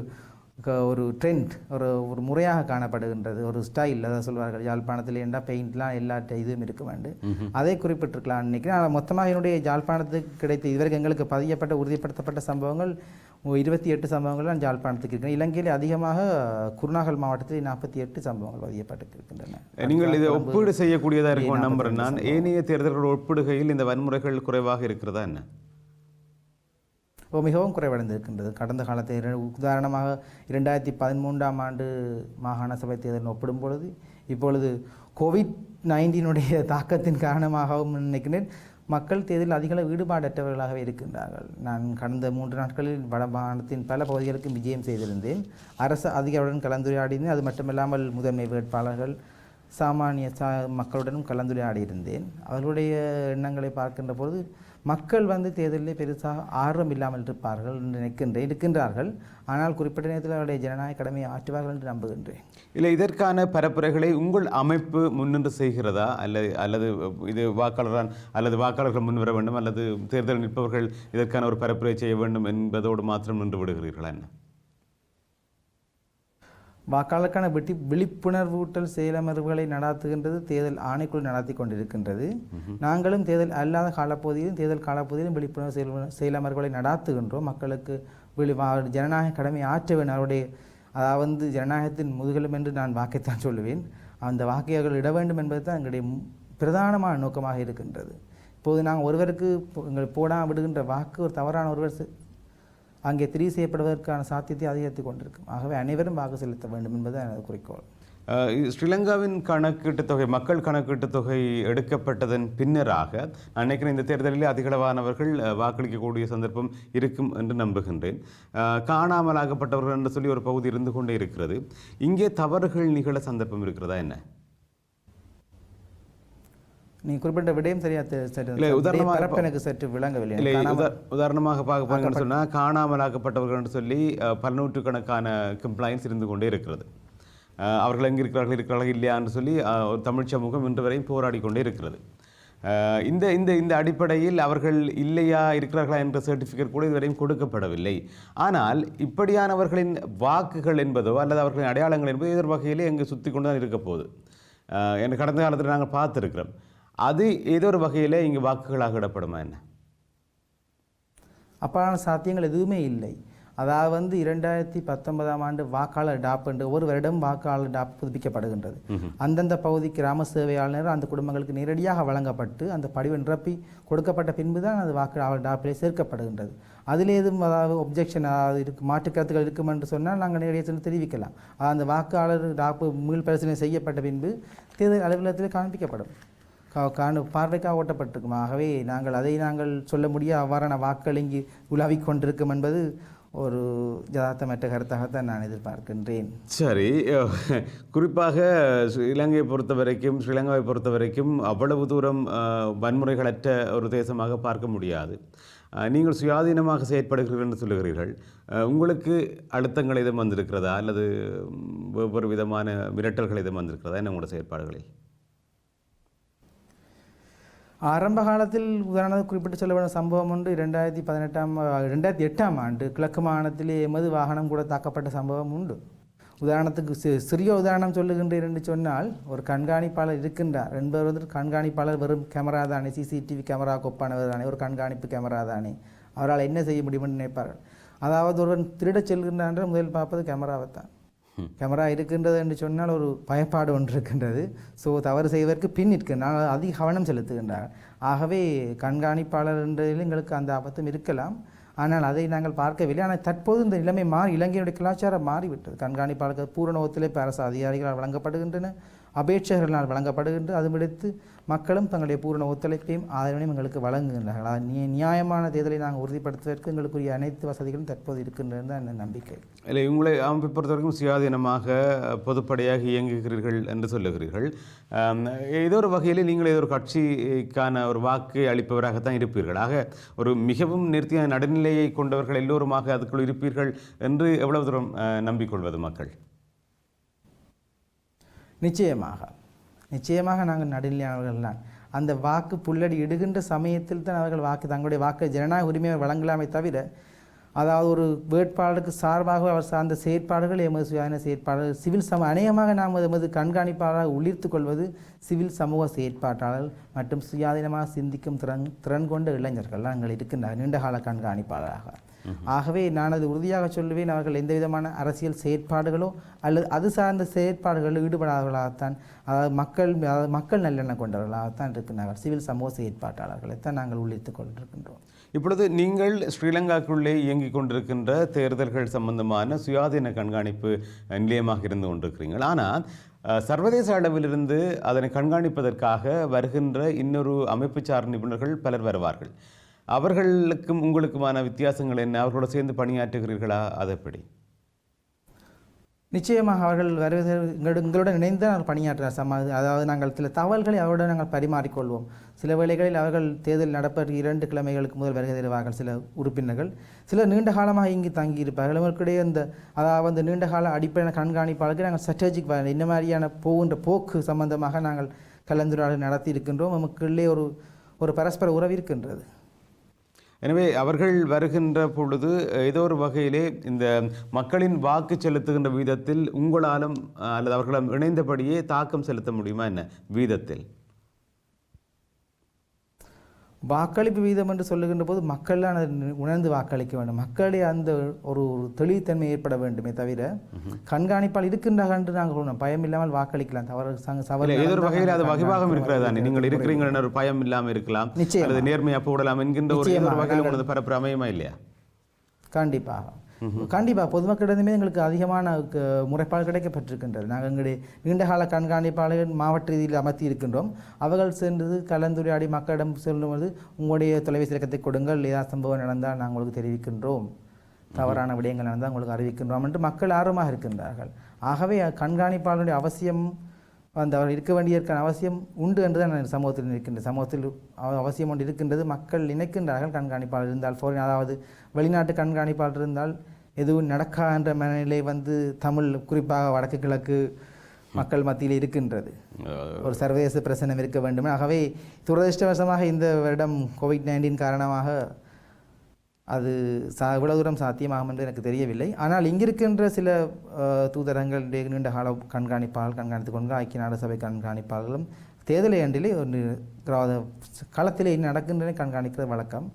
ஒரு ட்ரெண்ட், ஒரு முறையாக காணப்படுகின்றது, ஒரு ஸ்டைல். அதை சொல்வார்கள் யாழ்ப்பாணத்தில் ஏண்டா பெயிண்ட்லாம் எல்லா இதுவும் இருக்க வேண்டும். அதை குறிப்பிட்டிருக்கலாம் நினைக்கிறேன். ஆனால் மொத்தமாக என்னுடைய யாழ்ப்பாணத்துக்கு கிடைத்த இதுவரைக்கும் எங்களுக்கு பதியப்பட்ட உறுதிப்படுத்தப்பட்ட சம்பவங்கள் 28 சம்பவங்கள் நான் யாழ்ப்பாணத்துக்கு இருக்கிறேன். இலங்கையில் அதிகமாக குருநாகல் மாவட்டத்தில் 48 சம்பவங்கள் பதியப்பட்டிருக்கின்றன. நீங்கள் இதை ஒப்பீடு செய்யக்கூடியதாக இருக்கும் நம்புறேன் நான். ஏனைய தேர்தல்கள் ஒப்பிடுகையில் இந்த வன்முறைகள் குறைவாக இருக்கிறதா என்ன? மிகவும் குறைவடைந்திருக்கின்றது. கடந்த காலத்தில் உதாரணமாக 2013ஆம் ஆண்டு மாகாண சபை தேர்தல் ஒப்பிடும் பொழுது இப்பொழுது கோவிட்-19 தாக்கத்தின் காரணமாகவும் நினைக்கிறேன் மக்கள் தேர்தலில் அதிகளவு ஈடுபாடற்றவர்களாகவே இருக்கின்றார்கள். நான் கடந்த 3 நாட்களில் வடமாகாணத்தின் பல பகுதிகளுக்கு விஜயம் செய்திருந்தேன். அரசு அதிகாரிகளுடன் கலந்துரையாடினேன். அது மட்டுமில்லாமல் முதன்மை வேட்பாளர்கள், சாமானிய மக்களுடனும் கலந்துரையாடியிருந்தேன். அவர்களுடைய எண்ணங்களை பார்க்கின்ற பொழுது மக்கள் தேர்தலில் பெருசாக ஆர்வம் இல்லாமல் இருப்பார்கள் என்று இருக்கின்றார்கள். ஆனால் குறிப்பிட்ட நேரத்தில் அவருடைய ஜனநாயக கடமையை ஆற்றுவார்கள் என்று நம்புகின்றேன். இல்லை, இதற்கான பரப்புரைகளை உங்கள் அமைப்பு முன்னின்று செய்கிறதா? அல்லது இது வாக்காளர்கள் முன்வர வேண்டும், அல்லது தேர்தல் நிற்பவர்கள் இதற்கான ஒரு பரப்புரை செய்ய வேண்டும் என்பதோடு மாத்திரம் நின்று விடுகிறீர்களா என்ன? வாக்காளருக்கான விழிப்புணர்வூட்டல் செயலமர்வுகளை நடாத்துகின்றது தேர்தல் ஆணைக்குழு நடத்தி கொண்டிருக்கின்றது. நாங்களும் தேர்தல் அல்லாத காலப்பகுதியிலும் தேர்தல் காலப்பகுதியிலும் விழிப்புணர்வு செயலமர்வுகளை நடாத்துகின்றோம். மக்களுக்கு ஜனநாயக கடமை ஆற்ற வேண்டும். அவருடைய அதாவது ஜனநாயகத்தின் முதுகெலும் என்று நான் வாக்கைத்தான் சொல்லுவேன். அந்த வாக்கை அவர்கள் இட வேண்டும் என்பது தான் எங்களுடைய பிரதானமான நோக்கமாக இருக்கின்றது. இப்போது நாங்கள் ஒருவருக்கு எங்கள் போடாமல் விடுகின்ற வாக்கு ஒரு தவறான ஒருவர் அங்கே தெரிவு செய்யப்படுவதற்கான சாத்தியத்தை அதிகரித்து கொண்டிருக்கும். ஆகவே அனைவரும் வாக்கு செலுத்த வேண்டும் என்பது எனது குறிக்கோள். ஸ்ரீலங்காவின் கணக்கீட்டுத் தொகை மக்கள் கணக்கீட்டுத் தொகை எடுக்கப்பட்டதன் பின்னராக நான் நினைக்கிறேன் இந்த தேர்தலில் அதிகளவானவர்கள் வாக்களிக்கக்கூடிய சந்தர்ப்பம் இருக்கும் என்று நம்புகின்றேன். காணாமலாகப்பட்டவர்கள் என்று சொல்லி ஒரு பகுதி இருந்து கொண்டே இருக்கிறது. இங்கே தவறுகள் நிகழ சந்தர்ப்பம் இருக்கிறதா என்ன? நீ குறிப்பிட்ட விடயம் சரியா எனக்கு சற்று விளங்கவில்லை. உதாரணமாக பார்க்க போனீங்கன்னு சொன்னால் காணாமலாக்கப்பட்டவர்கள் என்று சொல்லி பல நூற்றுக்கணக்கான கம்ப்ளைண்ட்ஸ் இருந்து கொண்டே இருக்கிறது. அவர்கள் எங்கே இருக்கிறார்கள் இல்லையா என்று சொல்லி தமிழ் சமூகம் இன்று வரையும் போராடி கொண்டே இருக்கிறது. இந்த இந்த இந்த அடிப்படையில் அவர்கள் இல்லையா இருக்கிறார்களா என்ற சர்டிஃபிகேட் கூட இதுவரையும் கொடுக்கப்படவில்லை. ஆனால் இப்படியானவர்களின் வாக்குகள் என்பதோ அல்லது அவர்களின் அடையாளங்கள் என்பதோ ஏதோ வகையிலே எங்கே சுற்றி கொண்டு தான் இருக்க போகுது. எனக்கு கடந்த காலத்தில் நாங்கள் பார்த்துருக்கிறோம். அது ஏதோ ஒரு வகையில் இங்கே வாக்குகளாக இடப்படுமா என்ன? அப்பான சாத்தியங்கள் எதுவுமே இல்லை. அதாவது 2019ஆம் ஆண்டு வாக்காளர் டாப் என்று ஒரு வருடம் வாக்காளர் டாப் புதுப்பிக்கப்படுகின்றது. அந்தந்த பகுதி கிராம சேவையாளர் அந்த குடும்பங்களுக்கு நேரடியாக வழங்கப்பட்டு அந்த படிவை நிரப்பி கொடுக்கப்பட்ட பின்பு தான் அது வாக்காளர் டாப்பிலே சேர்க்கப்படுகின்றது. அதில் எதுவும் அதாவது ஒப்ஜெக்ஷன் இருக்கு மாற்றுக்கருத்துக்கள் இருக்கும் என்று சொன்னால் நாங்கள் நேரடியாக சென்று தெரிவிக்கலாம். அந்த வாக்காளர் டாப்பு மீள் பரிசீலனை செய்யப்பட்ட பின்பு தேர்தல் அலுவலகத்தில் காண்பிக்கப்படும், பார்வைக்காக ஓட்டப்பட்டிருக்கும். ஆகவே நாங்கள் சொல்ல முடிய அவ்வாறான வாக்கள் இங்கு உலாவிக் கொண்டிருக்கும் என்பது ஒரு யதார்த்தமற்ற கருத்தாகத்தான் நான் எதிர்பார்க்கின்றேன். சரி, குறிப்பாக இலங்கையை பொறுத்த வரைக்கும் ஸ்ரீலங்காவை பொறுத்த வரைக்கும் அவ்வளவு தூரம் வன்முறைகளற்ற ஒரு தேசமாக பார்க்க முடியாது. நீங்கள் சுயாதீனமாக செயற்படுகிறீர்கள் என்று சொல்லுகிறீர்கள். உங்களுக்கு அழுத்தங்கள் எதுவும் வந்திருக்கிறதா அல்லது ஒவ்வொரு விதமான மிரட்டல்கள் எதுவும் வந்திருக்கிறதா என்ன உங்களோட செயற்பாடுகளில்? ஆரம்ப காலத்தில் உதாரணத்துக்கு குறிப்பிட்டு சொல்ல வேண்டிய சம்பவம் ஒன்று 2008ஆம் ஆண்டு கிழக்கு மாகாணத்திலே எமது வாகனம் கூட தாக்கப்பட்ட சம்பவம் உண்டு. உதாரணத்துக்கு சிறிய உதாரணம் சொல்லுகின்றேன் என்று சொன்னால், ஒரு கண்காணிப்பாளர் இருக்கின்றார் என்பவர் கண்காணிப்பாளர் வெறும் கேமரா தானே, சிசிடிவி கேமரா கொப்பானவர் தானே, ஒரு கண்காணிப்பு கேமரா தானே, அவரால் என்ன செய்ய முடியும் என்று நினைப்பார்கள். அதாவது ஒருவன் திருடச் செல்கின்றான் என்று முதலில் பார்ப்பது கேமராவைத்தான். கேமரா இருக்கின்றது என்று சொன்னால் ஒரு பயப்பாடு ஒன்று இருக்கின்றது. ஸோ தவறு செய்வதற்கு பின் நிற்கின்றால் அதிக கவனம் செலுத்துகின்றார். ஆகவே கண்காணிப்பாளர் என்றதில் எங்களுக்கு அந்த ஆபத்தும் இருக்கலாம். ஆனால் அதை நாங்கள் பார்க்கவில்லை. ஆனால் தற்போது இந்த நிலைமை இலங்கையுடைய கலாச்சாரம் மாறிவிட்டது. கண்காணிப்பாளர்கள் பூரண ஒத்துழைப்பு அரசு அதிகாரிகளால் வழங்கப்படுகின்றன, அபேட்சகர்களால் வழங்கப்படுகின்றது. அதுமிடுத்து மக்களும் தங்களுடைய பூரண ஒத்துழைப்பையும் ஆதரவையும் எங்களுக்கு வழங்குகின்றார்கள். நியாயமான தேர்தலை நாங்கள் உறுதிப்படுத்துவதற்கு எங்களுக்குரிய அனைத்து வசதிகளும் தற்போது இருக்கின்றது தான் என் நம்பிக்கை. இல்லை, உங்களை அமைப்பை பொறுத்தவரைக்கும் சுயாதீனமாக பொதுப்படையாக இயங்குகிறீர்கள் என்று சொல்லுகிறீர்கள். ஏதோ ஒரு வகையில் நீங்கள் ஏதோ ஒரு கட்சிக்கான ஒரு வாக்கு அளிப்பவராகத்தான் இருப்பீர்கள். ஆக ஒரு மிகவும் நேர்த்தியான நடுநிலையை கொண்டவர்கள் எல்லோருமாக அதுக்குள் இருப்பீர்கள் என்று எவ்வளவு தூரம் நம்பிக்கொள்வது மக்கள்? நிச்சயமாக நாங்கள் நடுநிலையானவர்கள் தான். அந்த வாக்கு புல்லடி இடுகின்ற சமயத்தில் தான் அவர்கள் தங்களுடைய வாக்கு ஜனநாயக உரிமையை வழங்கலாமே தவிர, அதாவது ஒரு வேட்பாளருக்கு சார்பாக அவர் சார்ந்த செயற்பாடுகள் எமது சுயாதீன செயற்பாடுகள் சிவில் அநேகமாக நாம் எமது கண்காணிப்பாளராக உள்ளிர்த்து கொள்வது சிவில் சமூக செயற்பாட்டாளர்கள் மற்றும் சுயாதீனமாக சிந்திக்கும் திறன் கொண்ட இளைஞர்கள் நாங்கள் இருக்கின்ற நீண்டகால கண்காணிப்பாளராக. ஆகவே நான் அது உறுதியாக சொல்லுவேன், அவர்கள் எந்த விதமான அரசியல் செயற்பாடுகளோ அல்லது அது சார்ந்த செயற்பாடுகளில் ஈடுபடாதவர்களாகத்தான், அதாவது மக்கள் நல்லெண்ணம் கொண்டவர்களாகத்தான் இருக்கின்றார்கள். சிவில் சமூக செயற்பாட்டாளர்களைத்தான் நாங்கள் உள்ளிர்த்து கொண்டிருக்கின்றோம். இப்பொழுது நீங்கள் ஸ்ரீலங்காக்குள்ளே இயங்கிக் கொண்டிருக்கின்ற தேர்தல்கள் சம்பந்தமான சுயாதீன கண்காணிப்பு நிலையமாக இருந்து கொண்டிருக்கிறீர்கள். ஆனால் சர்வதேச அளவிலிருந்து அதனை கண்காணிப்பதற்காக வருகின்ற இன்னொரு அமைப்பு சார் நிபுணர்கள் பலர் வருவார்கள். அவர்களுக்கும் உங்களுக்குமான வித்தியாசங்கள் என்ன? அவர்களோடு சேர்ந்து பணியாற்றுகிறீர்களா? அது எப்படி? நிச்சயமாக அவர்கள் எங்களுடன் இணைந்து நாங்கள் பணியாற்ற அதாவது நாங்கள் சில தகவல்களை அவருடன் நாங்கள் பரிமாறிக்கொள்வோம். சில வேளைகளில் அவர்கள் தேர்தல் நடப்பதற்கு 2 கிழமைகளுக்கு முதல் வருகை தருவார்கள் சில உறுப்பினர்கள். சிலர் நீண்ட காலமாக இங்கு தங்கியிருப்பார்கள். அவர்களுடைய அதாவது நீண்டகால அடிப்படையான கண்காணிப்பாளர்கள் நாங்கள் ஸ்ட்ராட்டஜிக் இந்த மாதிரியான போக்கு சம்பந்தமாக நாங்கள் கலந்துரையாடல் நடத்தி இருக்கின்றோம். நமக்குள்ளே ஒரு பரஸ்பர உறவு இருக்கின்றது. எனவே அவர்கள் வருகின்ற பொழுது ஏதோ ஒரு வகையிலே இந்த மக்களின் வாக்கு செலுத்துகின்ற வீதத்தில் உங்களாலும் அல்லது அவர்களும் இணைந்தபடியே தாக்கம் செலுத்த முடியுமா என்ன வீதத்தில்? வாக்களிப்பு வீதம் என்று சொல்லுகின்ற போது மக்கள் உணர்ந்து வாக்களிக்க வேண்டும். மக்களுடைய அந்த ஒரு தெளிவுத்தன்மை ஏற்பட வேண்டுமே தவிர கண்காணிப்பால் இருக்கின்றார்கள் என்று நாங்கள் பயம் இல்லாமல் வாக்களிக்கலாம். ஏதோ ஒரு வகையில் அது வகைபாகம் இருக்கிறது தானே, நீங்கள் இருக்கிறீங்க ஒரு பயம் இல்லாமல் இருக்கலாம், அல்லது நேர்மையாக போடலாம் என்கின்ற ஒரு வகையில் உங்களது பரப்பு அமையுமா இல்லையா? கண்டிப்பாக கண்டிப்பாக பொதுமக்களிடமே எங்களுக்கு அதிகமான முறைப்பாடு கிடைக்கப்பட்டிருக்கின்றது. நாங்கள் எங்களுடைய நீண்டகால கண்காணிப்பாளர்கள் மாவட்ட ரீதியில் அமர்த்தி இருக்கின்றோம். அவர்கள் சென்று கலந்துரையாடி மக்களிடம் சொல்லும்போது உங்களுடைய தொலைபேசி இலக்கத்தை கொடுங்கள், ஏதாவது சம்பவம் நடந்தால் நாங்கள் உங்களுக்கு தெரிவிக்கின்றோம், தவறான விடயங்கள் நடந்தால் உங்களுக்கு அறிவிக்கின்றோம் என்று மக்கள் ஆர்வமாக இருக்கின்றார்கள். ஆகவே கண்காணிப்பாளருடைய அவசியம் அவர் இருக்க வேண்டியதற்கான அவசியம் உண்டு என்றுதான் சமூகத்தில் இருக்கின்றது. சமூகத்தில் அவசியம் ஒன்று இருக்கின்றது. மக்கள் நினைக்கின்றார்கள் கண்காணிப்பாளர் இருந்தால் அதாவது வெளிநாட்டு கண்காணிப்பாளர் இருந்தால் எதுவும் நடக்கா என்ற மனநிலை தமிழ் குறிப்பாக வடக்கு கிழக்கு மக்கள் மத்தியில் இருக்கின்றது. ஒரு சர்வதேச பிரச்சனை இருக்க வேண்டும். ஆகவே துரதிருஷ்டவசமாக இந்த வருடம் COVID-19 காரணமாக அது இவ்வளவு தூரம் சாத்தியமாகும் என்று எனக்கு தெரியவில்லை. ஆனால் இங்கிருக்கின்ற சில தூதரங்கள் நீண்ட கால கண்காணிப்பாளர்கள் கண்காணித்துக் கொண்டு ஐக்கிய நாடு சபை கண்காணிப்பாளர்களும் தேர்தலை ஆண்டிலே ஒரு களத்திலே நடக்கின்றன கண்காணிக்கிறது வழக்கம்.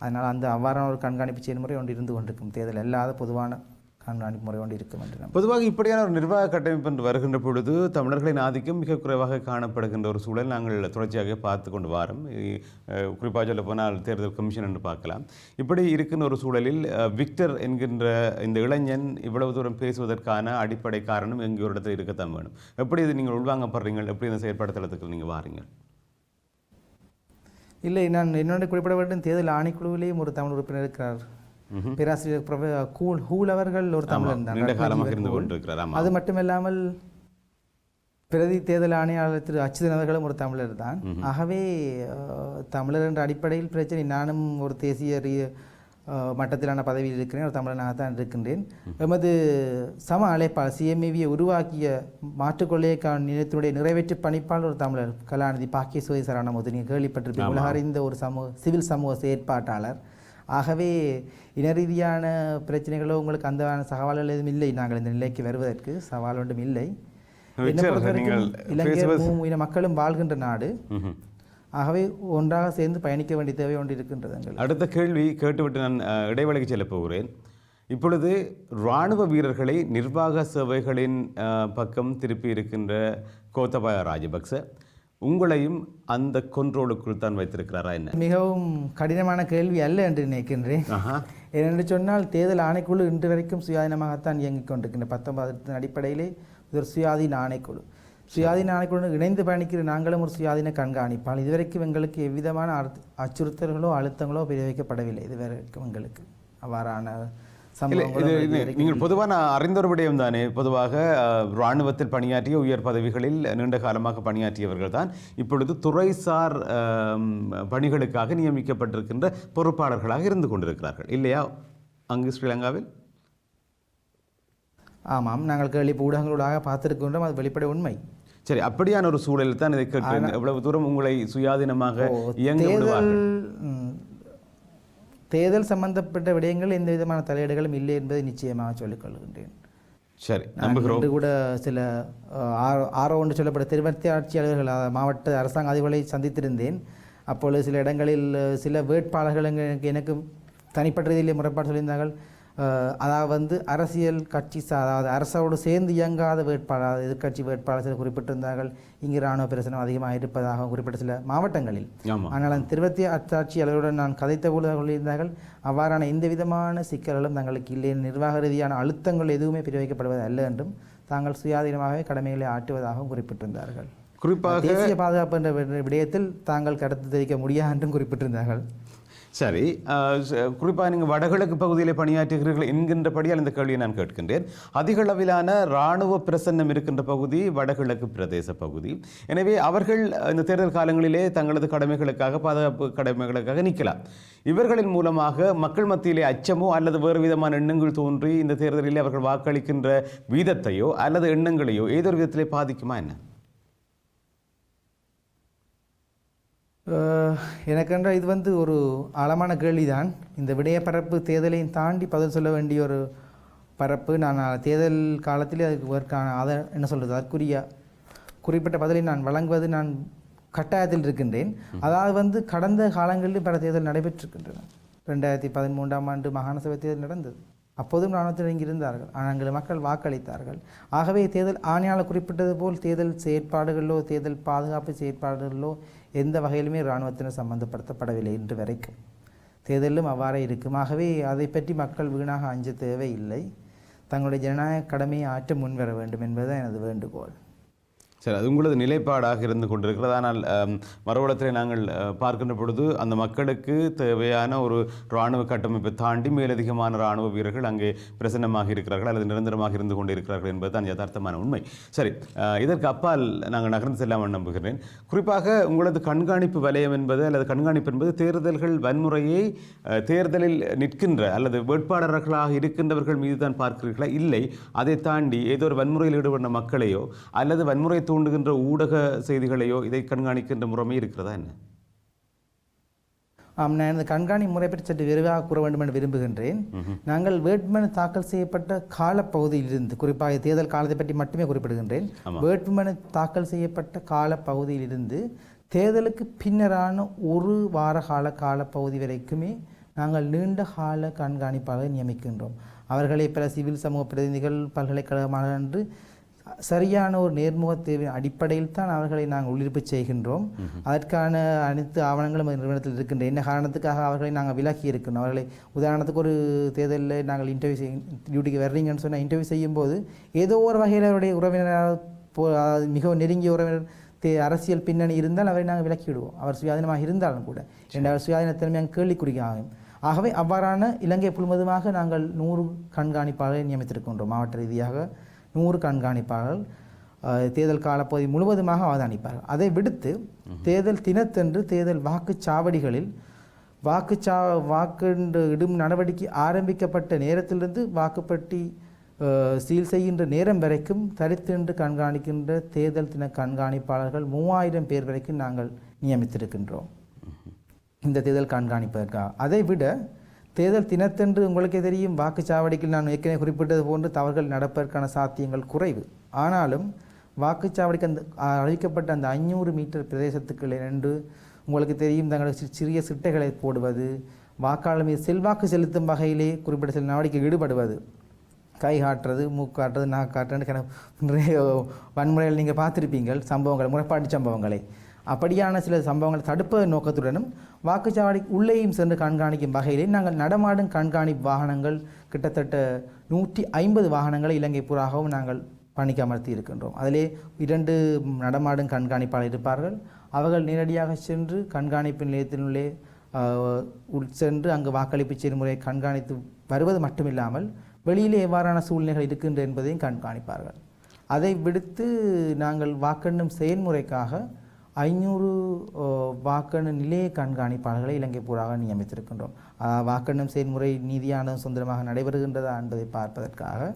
அதனால் அவ்வாறான ஒரு கண்காணிப்பு செயல்முறை ஒன்று இருந்து கொண்டிருக்கும். தேர்தல் அல்லாத பொதுவான கண்காணிப்பு முறை ஒன்று இருக்கும் என்று பொதுவாக இப்படியான ஒரு நிர்வாக கட்டமைப்பு என்று வருகின்ற பொழுது தமிழர்களின் ஆதிக்கம் மிக குறைவாக காணப்படுகின்ற ஒரு சூழல் நாங்கள் தொடர்ச்சியாக பார்த்து கொண்டு வரோம். குறிப்பாக சொல்ல போனால் தேர்தல் கமிஷன் என்று பார்க்கலாம். இப்படி இருக்கின்ற ஒரு சூழலில் விக்டர் என்கின்ற இந்த இளைஞன் இவ்வளவு தூரம் பேசுவதற்கான அடிப்படை காரணம் எங்கள் ஒரு இடத்துல இருக்கத்தான் வேணும். எப்படி இது நீங்கள் உள்வாங்கப்படுறீங்க? எப்படி இந்த செயற்பாடுத்தளத்துக்கு நீங்கள் வாரீங்க? இல்லை, நான் என்னோட குறிப்பிட வேண்டும், தேர்தல் ஆணைக்குழுவிலேயும் ஒரு தமிழ் உறுப்பினர் இருக்கிறார். பேராசிரியர் ஹூல் அவர்கள் ஒரு தமிழர் தான். அது மட்டுமில்லாமல் பிரதி தேர்தல் ஆணையாளர் திரு அச்சுதன் அவர்களும் ஒரு தமிழர் தான். ஆகவே தமிழர் என்ற அடிப்படையில் பிரச்சனை. நானும் ஒரு தேசிய மட்டத்திலான பதவியில் இருக்கிறேன், ஒரு தமிழனாகத்தான் இருக்கின்றேன். எமது சம அழைப்பாளர் CMEVயை உருவாக்கிய மாற்றுக்கொள்ளைக்கான நிலையத்தினுடைய நிறைவேற்று பணிப்பாளர் ஒரு தமிழர் கலாநிதி பாக்கியசோதி சரணமுது. நீங்கள் கேள்விப்பட்டிருப்பீங்க, உலக அறிந்த ஒரு சிவில் சமூக செயற்பாட்டாளர். ஆகவே இன ரீதியான பிரச்சனைகளோ உங்களுக்கு அந்த சவால்கள் எதுவும் இல்லை. நாங்கள் இந்த நிலைக்கு வருவதற்கு சவால் ஒன்றும் இல்லை. இலங்கை மக்களும் வாழ்கின்ற நாடு. ஆகவே ஒன்றாக சேர்ந்து பயணிக்க வேண்டிய தேவை ஒன்று இருக்கின்றது. அடுத்த கேள்வி கேட்டுவிட்டு நான் இடைவெளிக்கு செல்ல போகிறேன். இப்பொழுது இராணுவ வீரர்களை நிர்வாக சேவைகளின் பக்கம் திருப்பி இருக்கின்ற கோத்தபாய ராஜபக்ச உங்களையும் அந்த கண்ட்ரோலுக்குள் தான் வைத்திருக்கிறாரா என்ன? மிகவும் கடினமான கேள்வி அல்ல என்று நினைக்கின்றேன். ஏனென்று சொன்னால் தேர்தல் ஆணைக்குழு இன்று வரைக்கும் சுயாதீனமாகத்தான் இயங்கிக் கொண்டிருக்கின்ற 19 அடிப்படையிலே இது ஒரு சுயாதீன ஆணைக்குழு. சுயாதீன ஆணைக்குழு இணைந்து பயணிக்கிற நாங்களும் ஒரு சுயாதீன கண்காணிப்பால் இதுவரைக்கும் எங்களுக்கு எவ்விதமான அச்சுறுத்தல்களோ அழுத்தங்களோ பிரயோகிக்கப்படவில்லை. இதுவரைக்கும் எங்களுக்கு அவ்வாறான நீங்கள் பொதுவான அறிந்த ஒரு விடயம் தானே. பொதுவாக இராணுவத்தில் பணியாற்றிய உயர் பதவிகளில் நீண்ட காலமாக பணியாற்றியவர்கள் தான் இப்பொழுது துறைசார் பணிகளுக்காக நியமிக்கப்பட்டிருக்கின்ற பொறுப்பாளர்களாக இருந்து கொண்டிருக்கிறார்கள் இல்லையா அங்கு ஸ்ரீலங்காவில்? ஆமாம், நாங்கள் கேள்வி ஊடகங்களூடாக பார்த்திருக்கின்றோம், அது வெளிப்படை உண்மை. சரி, அப்படியான ஒரு சூழலில் தான் இதை கேட்கிறேன். எவ்வளவு தூரம் உங்களை சுயாதீனமாக இயங்க விடுவார்கள்? தேர்தல் சம்பந்தப்பட்ட விடயங்கள் எந்த விதமான தலையீடுகளும் இல்லை என்பதை நிச்சயமாக சொல்லிக் கொள்கின்றேன். சரி, இன்று கூட சில ஆரோ ஒன்று சொல்லப்பட்ட திருமத்தி ஆட்சியாளர்கள் மாவட்ட அரசாங்க அதிகாரிகளை சந்தித்திருந்தேன். அப்பொழுது சில இடங்களில் சில வேட்பாளர்கள் எனக்கு தனிப்பட்ட ரீதியிலே முறைப்பாடு சொல்லியிருந்தார்கள். அதாவது அரசியல் கட்சி அதாவது அரசோடு சேர்ந்து இயங்காத வேட்பாளர் எதிர்கட்சி வேட்பாளர் சில குறிப்பிட்டிருந்தார்கள். இங்கு இராணுவ பிரச்சனை அதிகமாக இருப்பதாக குறிப்பிட்ட சில மாவட்டங்களில். ஆனால் அந்த திருவத்தி ஆட்சியாளருடன் நான் கதைத்த போது சொல்லியிருந்தார்கள், அவ்வாறான எந்த விதமான சிக்கல்களும் தங்களுக்கு இல்லை, நிர்வாக ரீதியான அழுத்தங்கள் எதுவுமே பிரயோகிக்கப்படுவது அல்ல என்றும் தாங்கள் சுயாதீனமாகவே கடமைகளை ஆற்றுவதாகவும் குறிப்பிட்டிருந்தார்கள். குறிப்பாக தேசிய பாதுகாப்பு என்ற விடயத்தில் தாங்கள் கருத்து தெரிவிக்க முடியாது என்றும் குறிப்பிட்டிருந்தார்கள். சரி, குறிப்பாக நீங்கள் வடகிழக்கு பகுதியில் பணியாற்றுகிறீர்கள் என்கின்றபடியால் இந்த கேள்வியை நான் கேட்கின்றேன். அதிக அளவிலான இராணுவ பிரசன்னம் இருக்கின்ற பகுதி வடகிழக்கு பிரதேச பகுதி. எனவே அவர்கள் இந்த தேர்தல் காலங்களிலே தங்களது கடமைகளுக்காக பாதுகாப்பு கடமைகளுக்காக நிற்கலாம். இவர்களின் மூலமாக மக்கள் மத்தியிலே அச்சமோ அல்லது வேறு விதமான எண்ணங்கள் தோன்றி இந்த தேர்தலிலே அவர்கள் வாக்களிக்கின்ற வீதத்தையோ அல்லது எண்ணங்களையோ ஏதோ ஒரு விதத்திலே பாதிக்குமா என்ன? எனக்கென்றால் இது ஒரு ஆழமான கேள்விதான். இந்த விடய பரப்பு தேர்தலையும் தாண்டி பதில் சொல்ல வேண்டிய ஒரு பரப்பு. நான் தேர்தல் காலத்திலே அதுக்கு என்ன சொல்கிறது அதற்குரிய குறிப்பிட்ட பதிலை நான் வழங்குவது நான் கட்டாயத்தில் இருக்கின்றேன். அதாவது கடந்த காலங்களில் பல தேர்தல் நடைபெற்றிருக்கின்றன. 2013ஆம் ஆண்டு மாகாண சபை தேர்தல் நடந்தது. அப்போதும் இராணுவத்தில் இங்கிருந்தார்கள், ஆனால் மக்கள் வாக்களித்தார்கள். ஆகவே தேர்தல் ஆணையாளர் குறிப்பிட்டது போல் தேர்தல் செயற்பாடுகளிலோ தேர்தல் பாதுகாப்பு செயற்பாடுகளிலோ எந்த வகையிலுமே இராணுவத்தினர் சம்பந்தப்படுத்தப்படவில்லை இன்று வரைக்கும். தேர்தலிலும் அவ்வாறே இருக்கும். ஆகவே அதை பற்றி மக்கள் வீணாக அஞ்ச தேவையில்லை. தங்களுடைய ஜனநாயக கடமையை ஆற்ற முன்வர வேண்டும் என்பதுதான் எனது வேண்டுகோள். சரி, அது உங்களது நிலைப்பாடாக இருந்து கொண்டிருக்கிறது. ஆனால் மறுபுறத்தில் நாங்கள் பார்க்கின்ற பொழுது அந்த மக்களுக்கு தேவையான ஒரு இராணுவ கட்டமைப்பை தாண்டி மேலதிகமான இராணுவ வீரர்கள் அங்கே பிரசன்னமாக இருக்கிறார்கள் அல்லது நிரந்தரமாக இருந்து கொண்டிருக்கிறார்கள் என்பது தான் யதார்த்தமான உண்மை. சரி, இதற்கு அப்பால் நாங்கள் நகர்ந்து செல்லாமல் நம்புகிறேன். குறிப்பாக உங்களது கண்காணிப்பு வலயம் என்பது அல்லது கண்காணிப்பு என்பது தேர்தல்கள் வன்முறையை தேர்தலில் நிற்கின்ற அல்லது வேட்பாளர்களாக இருக்கின்றவர்கள் மீது தான் பார்க்கிறீர்களா, இல்லை அதை தாண்டி ஏதோ ஒரு வன்முறையில் ஈடுபட்ட மக்களையோ அல்லது வன்முறை தூண்டுகின்ற ஊடக செய்திகளையோ இதை கண்காணிக்கின்ற முறைமை இருக்கிறதா என்ன? நான் இந்த கண்காணி முறை பற்றி சற்று விரைவாக கூற வேண்டும் என்று விரும்புகின்றேன். நாங்கள் வேட்புமனு தாக்கல் செய்யப்பட்ட காலப்பகுதியிலிருந்து, குறிப்பாக தேர்தல் காலத்தை பற்றி மட்டுமே குறிப்பிடுகின்றேன், வேட்புமனு தாக்கல் செய்யப்பட்ட காலப்பகுதியிலிருந்து தேர்தலுக்கு பின்னரான ஒரு வார காலப்பகுதி வரைக்குமே நாங்கள் நீண்ட கால கண்காணிப்பாளரை நியமிக்கின்றோம். அவர்களை பல சிவில் சமூக பிரதிநிதிகள், பல்கலைக்கழகமாக என்று சரியான ஒரு நேர்முக தேர்வின் அடிப்படையில் தான் அவர்களை நாங்கள் உள்ளிருப்பு செய்கின்றோம். அதற்கான அனைத்து ஆவணங்களும் நிறுவனத்தில் இருக்கின்ற என்ன காரணத்துக்காக அவர்களை நாங்கள் விலக்கி இருக்கின்றோம். அவர்களை உதாரணத்துக்கு ஒரு தேர்தலில் நாங்கள் இன்டர்வியூ டியூட்டிக்கு வர்றீங்கன்னு சொன்னால் இன்டர்வியூ செய்யும்போது ஏதோ ஒரு வகையில் அவருடைய உறவினராக மிகவும் நெருங்கிய உறவினர் அரசியல் பின்னணி இருந்தால் அவரை நாங்கள் விலக்கி விடுவோம். அவர் சுயாதீனமாக இருந்தாலும் கூட இரண்டாவது சுயாதீனத்திறமை அங்கே கேள்விக்குறியாகும். ஆகவே அவ்வாறான இலங்கை முழுவதுமாக நாங்கள் 100 கண்காணிப்பாளரை நியமித்திருக்கின்றோம். மாவட்ட ரீதியாக 100 கண்காணிப்பாளர்கள் தேர்தல் காலப்பகுதி முழுவதுமாக அவதானிப்பார்கள். அதை விடுத்து தேர்தல் தினத்தன்று தேர்தல் வாக்குச்சாவடிகளில் வாக்கிடும் நடவடிக்கை ஆரம்பிக்கப்பட்ட நேரத்திலிருந்து வாக்குப்பட்டி சீல் செய்கின்ற நேரம் வரைக்கும் தரித்தின்று கண்காணிக்கின்ற தேர்தல் தின கண்காணிப்பாளர்கள் 3000 பேர் வரைக்கும் நாங்கள் நியமித்திருக்கின்றோம் இந்த தேர்தல் கண்காணிப்பதற்காக. அதை விட தேர்தல் தினத்தன்று உங்களுக்கே தெரியும், வாக்குச்சாவடிக்கு நான் ஏற்கனவே குறிப்பிட்டது போன்று தவறுகள் நடப்பதற்கான சாத்தியங்கள் குறைவு. ஆனாலும் வாக்குச்சாவடிக்கு அந்த அழிக்கப்பட்ட அந்த 500 மீட்டர் பிரதேசத்துக்கு என்று உங்களுக்கு தெரியும், தங்களுக்கு சிறிய சிட்டைகளை போடுவது, வாக்காளர் மீது செல்வாக்கு செலுத்தும் வகையிலே குறிப்பிட்ட சில நடவடிக்கைகள் ஈடுபடுவது, கை காட்டுறது, மூக்கு காட்டுறது, நாக்கு காட்டுறது, நிறைய வன்முறைகள் நீங்கள் பார்த்துருப்பீங்கள், சம்பவங்கள், முறைப்பாட்டு சம்பவங்களை. அப்படியான சில சம்பவங்களை தடுப்பதன் நோக்கத்துடனும் வாக்குச்சாவடி உள்ளேயும் சென்று கண்காணிக்கும் வகையிலே நாங்கள் நடமாடும் கண்காணிப்பு வாகனங்கள் கிட்டத்தட்ட 150 வாகனங்களை இலங்கை பூராகவும் நாங்கள் பணிக்கு அமர்த்தி இருக்கின்றோம். அதிலே 2 நடமாடும் கண்காணிப்பாளர் இருப்பார்கள். அவர்கள் நேரடியாக சென்று கண்காணிப்பு நிலையத்தினுள்ளே சென்று அங்கு வாக்களிப்பு செயல்முறையை கண்காணித்து வருவது மட்டுமில்லாமல் வெளியிலே எவ்வாறான சூழ்நிலைகள் இருக்கின்ற என்பதையும் கண்காணிப்பார்கள். அதை விடுத்து நாங்கள் வாக்கெண்ணும் செயல்முறைக்காக 500 வாக்கெண்ணும் நிலைய கண்காணிப்பாளர்களை இலங்கை பூராக நியமித்திருக்கின்றோம். வாக்கெண்ணும் செயல்முறை நீதியானதும் சுதந்திரமாக நடைபெறுகின்றதா என்பதை பார்ப்பதற்காக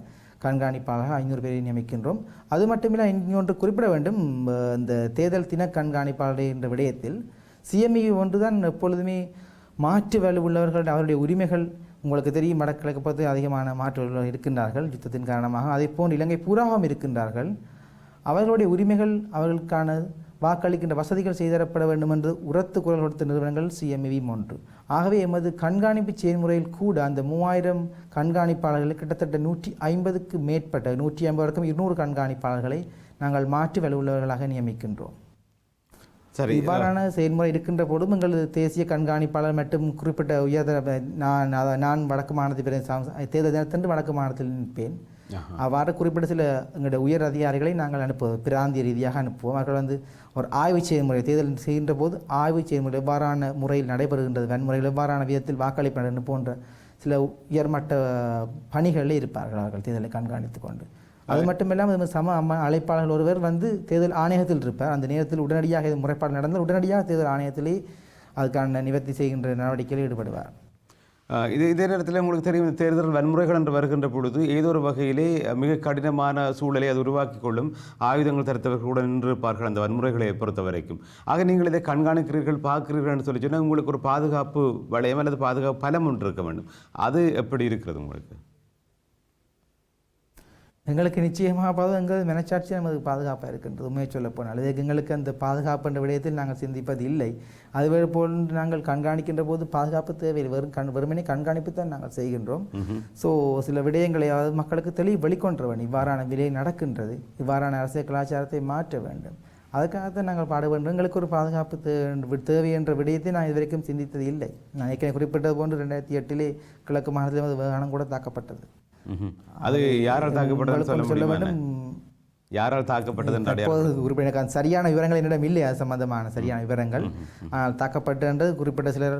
கண்காணிப்பாளர்கள் 500 பேரை நியமிக்கின்றோம். அது மட்டுமில்லை, இன்னொன்று குறிப்பிட வேண்டும், இந்த தேர்தல் தின கண்காணிப்பாளர் என்ற விடயத்தில் சிஎம்இ ஒன்றுதான் எப்பொழுதுமே மாற்று வலு உள்ளவர்கள், அவருடைய உரிமைகள் உங்களுக்கு தெரியும், வடகிழக்கு பொறுத்து அதிகமான மாற்று வலுவர்கள் இருக்கின்றார்கள் யுத்தத்தின் காரணமாக. அதே போன்று இலங்கை பூராகவும் இருக்கின்றார்கள். அவர்களுடைய உரிமைகள், அவர்களுக்கான வாக்களிக்கின்ற வசதிகள் செய்தரப்பட வேண்டும் என்று உரத்து குரல் கொடுத்த நிறுவனங்கள் சிஎம்இ ஒன்று. ஆகவே எமது கண்காணிப்பு செயல்முறையில் கூட அந்த 3000 கண்காணிப்பாளர்கள் கிட்டத்தட்ட 150க்கு மேற்பட்ட 150 வரைக்கும் 200 கண்காணிப்பாளர்களை நாங்கள் மாற்று வலுவுள்ளவர்களாக நியமிக்கின்றோம். சரி, இவ்வாறான செயல்முறை இருக்கின்ற போதும் எங்களது தேசிய கண்காணிப்பாளர் மற்றும் குறிப்பிட்ட உயர்தர நான் வடக்கு மாநிலத்தில் தேர்தல் தினத்தன்று வடக்கு மாநிலத்தில் நிற்பேன். அவ்வாறு குறிப்பிட்ட சில எங்களுடைய உயர் அதிகாரிகளை நாங்கள் அனுப்புவோம், பிராந்திய ரீதியாக அனுப்புவோம். அவர்கள் ஒரு ஆய்வு செயல்முறை தேர்தல் செய்கின்ற போது ஆய்வு செயல்முறை எவ்வாறான முறையில் நடைபெறுகின்றது, வன்முறையில் எவ்வாறான விதத்தில் வாக்களிப்பு போன்ற சில உயர்மட்ட பணிகளில் இருப்பார்கள் அவர்கள் தேர்தலை கண்காணித்து கொண்டு. அது மட்டுமில்லாமல் சம அழைப்பாளர்கள் ஒருவர் தேர்தல் ஆணையத்தில் இருப்பார். அந்த நேரத்தில் உடனடியாக முறைப்பாடு நடந்தால் உடனடியாக தேர்தல் ஆணையத்திலே அதுக்கான நிவர்த்தி செய்கின்ற நடவடிக்கையில் ஈடுபடுவார். இதே நேரத்தில் உங்களுக்கு தெரியும், தேர்தல் வன்முறைகள் என்று வருகின்ற பொழுது ஏதோ ஒரு வகையிலே மிக கடினமான சூழலை அது உருவாக்கி கொள்ளும். ஆயுதங்கள் தடுத்தவர்கள் கூட நின்றிருப்பார்கள் அந்த வன்முறைகளை பொறுத்த வரைக்கும். ஆக நீங்கள் இதை கண்காணிக்கிறீர்கள், பார்க்கிறீர்கள் என்று சொல்லி சொன்னால் உங்களுக்கு ஒரு பாதுகாப்பு வளையம் அல்லது பாதுகாப்பு பலம் ஒன்று இருக்க வேண்டும். அது எப்படி இருக்கிறது உங்களுக்கு? எங்களுக்கு நிச்சயமாக எங்கள் மனச்சாட்சி நமது பாதுகாப்பாக இருக்கின்றது. உண்மையை சொல்ல போனால் இதுக்கு எங்களுக்கு அந்த பாதுகாப்பு என்ற விடயத்தில் நாங்கள் சிந்திப்பது இல்லை. அதுவே போல் நாங்கள் கண்காணிக்கின்ற போது பாதுகாப்பு தேவையில்லை, வெறுமனே கண்காணிப்பு தான் நாங்கள் செய்கின்றோம். ஸோ சில விடயங்களை மக்களுக்கு தெளிவு வெளிக்கொண்டவன் இவ்வாறான விலை நடக்கின்றது, இவ்வாறான அரசியல் கலாச்சாரத்தை மாற்ற வேண்டும், அதுக்காகத்தான் நாங்கள் பாடுபடுறோம். எங்களுக்கு ஒரு பாதுகாப்பு தேவை என்ற விடயத்தை நான் இதுவரைக்கும் சிந்தித்தது இல்லை. நான் ஏற்கனவே குறிப்பிட்டது போன்று 2008 கிழக்கு மாநிலத்தில் விமானம் கூட தாக்கப்பட்டது. அது யாரால் தாக்கப்பட்டதுன்னு சொல்ல முடியுமா? யாரால் தாக்கப்பட்டது எனக்கு அந்த சரியான விவரங்கள் என்னிடம் இல்லை. அது சம்பந்தமான சரியான விவரங்கள். ஆனால் தாக்கப்பட்டது குறிப்பிட்ட சிலர்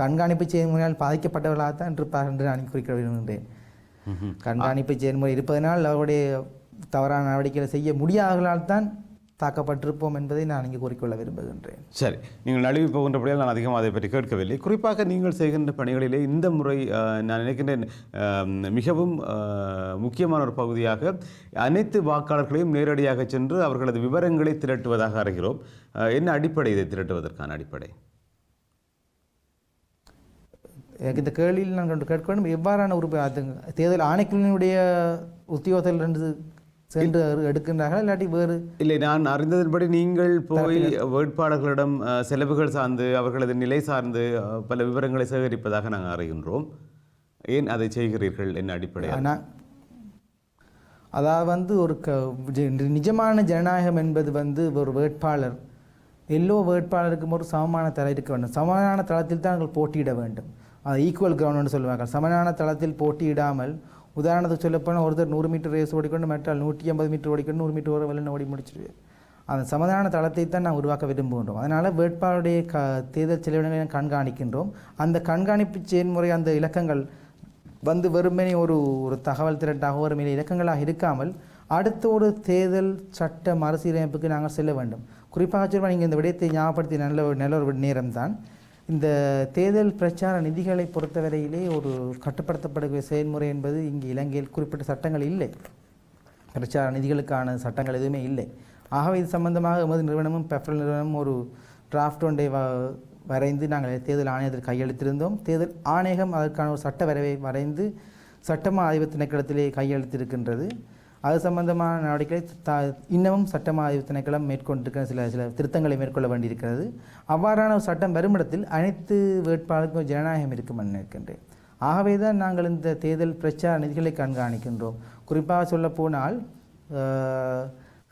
கண்காணிப்பு செயல்முறையால் பாதிக்கப்பட்டவர்களாகத்தான் இருப்பார் என்று நான் குறிக்க விரும்புகின்றேன். கண்காணிப்பு செயல்முறை இருப்பதனால் அவருடைய தவறான நடவடிக்கைகளை செய்ய முடியாதவர்களால் தான் தாக்கப்பட்டிருப்போம் என்பதை நான் இங்கே கூறிக்கொள்ள விரும்புகின்றேன். சரி, நீங்கள் நழுவி போகின்றபடியால் நான் அதிகமாக அதை பற்றி கேட்கவில்லை. குறிப்பாக நீங்கள் செய்கின்ற பணிகளிலே இந்த முறை நான் நினைக்கின்றேன் மிகவும் முக்கியமான ஒரு பகுதியாக அனைத்து வாக்காளர்களையும் நேரடியாக சென்று அவர்களது விவரங்களை திரட்டுவதாக அறிகிறோம். என்ன அடிப்படை இதை திரட்டுவதற்கான அடிப்படை? எனக்கு இந்த கேள்வியில் நான் கேட்கணும், எவ்வாறான ஒரு தேர்தல் ஆணைக்குழுவினுடைய உத்தியோகத்தில் சென்று எடுக்கின்றார்கள் இல்லாட்டி வேறு? இல்லை, நான் அறிந்ததன்படி நீங்கள் போய் வேட்பாளர்களிடம் செலவுகள் சார்ந்து அவர்களது நிலை சார்ந்து பல விவரங்களை சேகரிப்பதாக நாங்கள் அறிகின்றோம். ஏன் அதை செய்கிறீர்கள்? என்ன அடிப்படையாக? அதாவது ஒரு நிஜமான ஜனநாயகம் என்பது ஒரு வேட்பாளர் எல்லோ வேட்பாளருக்கும் ஒரு சமமான தளம் இருக்க வேண்டும். சமமான தளத்தில் தான் நாங்கள் போட்டியிட வேண்டும். அது ஈக்குவல் கிரவுண்ட் சொல்லுவார்கள். சமமான தளத்தில் போட்டியிடாமல், உதாரணத்துக்கு சொல்லப்போனால் ஒருத்தர் 100 மீட்டர் ரேஸ் ஓடிக்கொண்டு மற்றால் 150 மீட்டர் ஓடிக்கொண்டு 100 மீட்டர் வெள்ளம் ஓடி முடிச்சிடுவேன். அந்த சமதான தளத்தை தான் நான் உருவாக்க விரும்புகின்றோம். அதனால் வேட்பாளருடைய தேர்தல் செலவினங்களை கண்காணிக்கின்றோம். அந்த கண்காணிப்பு செயல்முறை அந்த இலக்கங்கள் வெறுமனே ஒரு தகவல் திரட்டாக ஒரு மேலே இலக்கங்களாக இருக்காமல் அடுத்த ஒரு தேர்தல் சட்ட மறுசீரமைப்புக்கு நாங்கள் செல்ல வேண்டும். குறிப்பாக சொல்லுவோம், நீங்கள் இந்த விடயத்தை ஞாபகப்படுத்தி நல்ல ஒரு நேரம்தான். இந்த தேர்தல் பிரச்சார நிதிகளை பொறுத்தவரையிலே ஒரு கட்டுப்படுத்தப்பட செயல்முறை என்பது இங்கே இலங்கையில் குறிப்பிட்ட சட்டங்கள் இல்லை. பிரச்சார நிதிகளுக்கான சட்டங்கள் எதுவுமே இல்லை. ஆகவே இது சம்பந்தமாக எமது நிறுவனமும் பெப்ரல் நிறுவனமும் ஒரு டிராஃப்ட் ஒன்றை வரைந்து நாங்கள் தேர்தல் ஆணையத்தில் கையெழுத்திருந்தோம். தேர்தல் ஆணையம் அதற்கான ஒரு சட்ட வரைவை வரைந்து சட்டமா ஆய்வு திணைக்களத்திலே கையெழுத்திருக்கின்றது. அது சம்பந்தமான நடவடிக்கைகளை இன்னமும் சட்டமா ஆய்வு திணைக்களம் மேற்கொண்டிருக்கிற சில திருத்தங்களை மேற்கொள்ள வேண்டியிருக்கிறது. அவ்வாறான ஒரு சட்டம் வருமிடத்தில் அனைத்து வேட்பாளருக்கும் ஜனநாயகம் இருக்கும் என்று நினைக்கின்றேன். ஆகவே தான் நாங்கள் இந்த தேர்தல் பிரச்சார நிதிகளை கண்காணிக்கின்றோம். குறிப்பாக சொல்லப்போனால்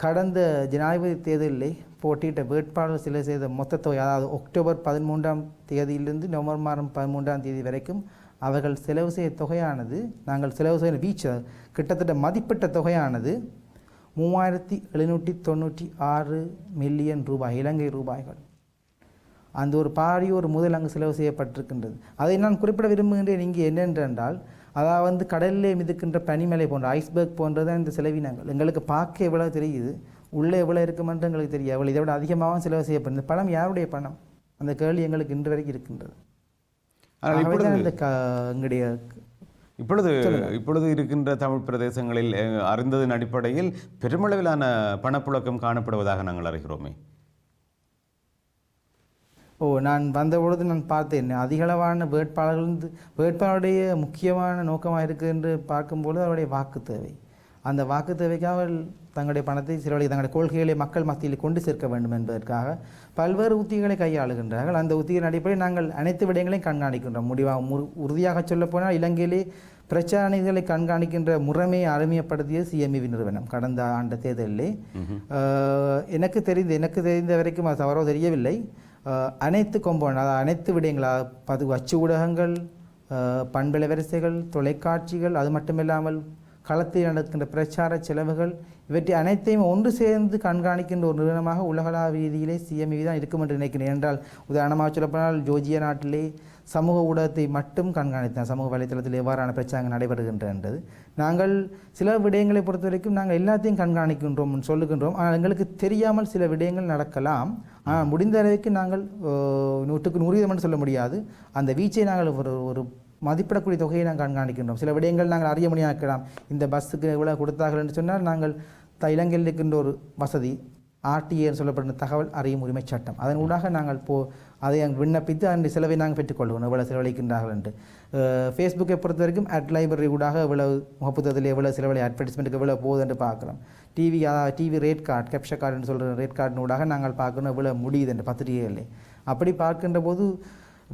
கடந்த ஜனாதிபதி தேர்தலில் போட்டியிட்ட வேட்பாளர் சில செய்த மொத்த தொகை, அதாவது அக்டோபர் 13ஆம் தேதியிலிருந்து நவம்பர் மாதம் 13ஆம் தேதி வரைக்கும் அவர்கள் செலவு செய்ய தொகையானது, நாங்கள் செலவு செய்ய வீச்சு கிட்டத்தட்ட மதிப்பிட்ட தொகையானது 3796 மில்லியன் ரூபாய், இலங்கை ரூபாய்கள். அந்த ஒரு பாரிய ஒரு முதல் அங்கு செலவு செய்யப்பட்டிருக்கின்றது. அதை நான் குறிப்பிட விரும்புகின்றேன் இங்கே என்னென்றால், அதாவது கடலிலே மிதக்கின்ற பனிமலை போன்ற ஐஸ்பர்க் போன்றதான் இந்த செலவினங்கள். எங்களுக்கு பார்க்க எவ்வளோ தெரியுது, உள்ளே எவ்வளோ இருக்குமென்று எங்களுக்கு தெரியும். எவ்வளோ இதை விட அதிகமாகவும் செலவு செய்யப்படுது. பணம் யாருடைய பணம்? அந்த கேள்வி எங்களுக்கு இன்று வரைக்கும் இருக்கின்றது. இப்பொழுது இருக்கின்ற தமிழ் பிரதேசங்களில் அறிந்ததன் அடிப்படையில் பெருமளவிலான பணப்புழக்கம் காணப்படுவதாக நாங்கள் அறிகிறோமே. நான் வந்தபொழுது நான் பார்த்தேன், அதிகளவான வேட்பாளருடைய முக்கியமான நோக்கமாக இருக்குது என்று பார்க்கும்பொழுது அவருடைய வாக்கு தேவை. அந்த வாக்கு தேவைக்காக தங்களுடைய பணத்தை செலவழிக்க, தங்களுடைய கொள்கைகளை மக்கள் மத்தியில் கொண்டு சேர்க்க வேண்டும் என்பதற்காக பல்வேறு உத்திகளை கையாளுகின்றார்கள். அந்த உத்திகளின் அடிப்படையில் நாங்கள் அனைத்து விடயங்களையும் கண்காணிக்கின்றோம். உறுதியாக சொல்லப்போனால் இலங்கையிலே பிரச்சார நிதிகளை கண்காணிக்கின்ற முறைமையை அறிமுகப்படுத்திய CMEV நிறுவனம் கடந்த ஆண்டு தேர்தலிலே. எனக்கு தெரிந்த வரைக்கும் அது தவறோ தெரியவில்லை, அனைத்து கொம்பவுண்ட், அதாவது அனைத்து விடயங்கள், அச்சு ஊடகங்கள், பண்பலை வரிசைகள், தொலைக்காட்சிகள், அது மட்டுமில்லாமல் களத்தில் நடக்கின்ற பிரச்சார செலவுகள், இவற்றை அனைத்தையும் ஒன்று சேர்ந்து கண்காணிக்கின்ற ஒரு நிறுவனமாக உலகளாவிய ரீதியிலே CMEV தான் இருக்கும் என்று நினைக்கிறேன். என்றால் உதாரணமாக சொல்லப்போனால் ஜோர்ஜியா நாட்டிலே சமூக ஊடகத்தை மட்டும் கண்காணித்தான், சமூக வலைத்தளத்தில் எவ்வாறான பிரச்சாரங்கள் நடைபெறுகின்றது. நாங்கள் சில விடயங்களை பொறுத்த வரைக்கும் நாங்கள் எல்லாத்தையும் கண்காணிக்கின்றோம் சொல்லுகின்றோம். ஆனால் எங்களுக்கு தெரியாமல் சில விடயங்கள் நடக்கலாம். ஆனால் முடிந்த அளவுக்கு நாங்கள் 100க்கு 100% சொல்ல முடியாது. அந்த வீச்சை நாங்கள் ஒரு மதிப்பிடக்கூடிய தொகையை நாங்கள் கண்காணிக்கின்றோம். சில விடயங்கள் நாங்கள் அறிய முடியாக்கலாம். இந்த பஸ்ஸுக்கு எவ்வளோ கொடுத்தார்கள் என்று சொன்னால், நாங்கள் இலங்கையில் இருக்கின்ற ஒரு வசதி RTA சொல்லப்பட்ட தகவல் அறியும் உரிமை சட்டம், அதன் ஊடாக நாங்கள் அதை விண்ணப்பித்து அந்த செலவை நாங்கள் பெற்றுக்கொள்வோம், எவ்வளோ செலவழிக்கின்றார்கள் என்று. ஃபேஸ்புக்கை பொறுத்த வரைக்கும் லைப்ரரி ஊடாக எவ்வளவு முகப்புத்தத்தில் எவ்வளோ செலவழி, அட்வர்டைஸ்மெண்ட்டுக்கு எவ்வளோ போகுது என்று பார்க்கலாம். டிவி ரேட் கார்டு, கேப்ஷா கார்டுன்னு சொல்கிற ரேட் கார்டின் ஊடாக நாங்கள் பார்க்கணும் எவ்வளோ முடியுது என்று பத்திரிகைகளில். அப்படி பார்க்கின்ற போது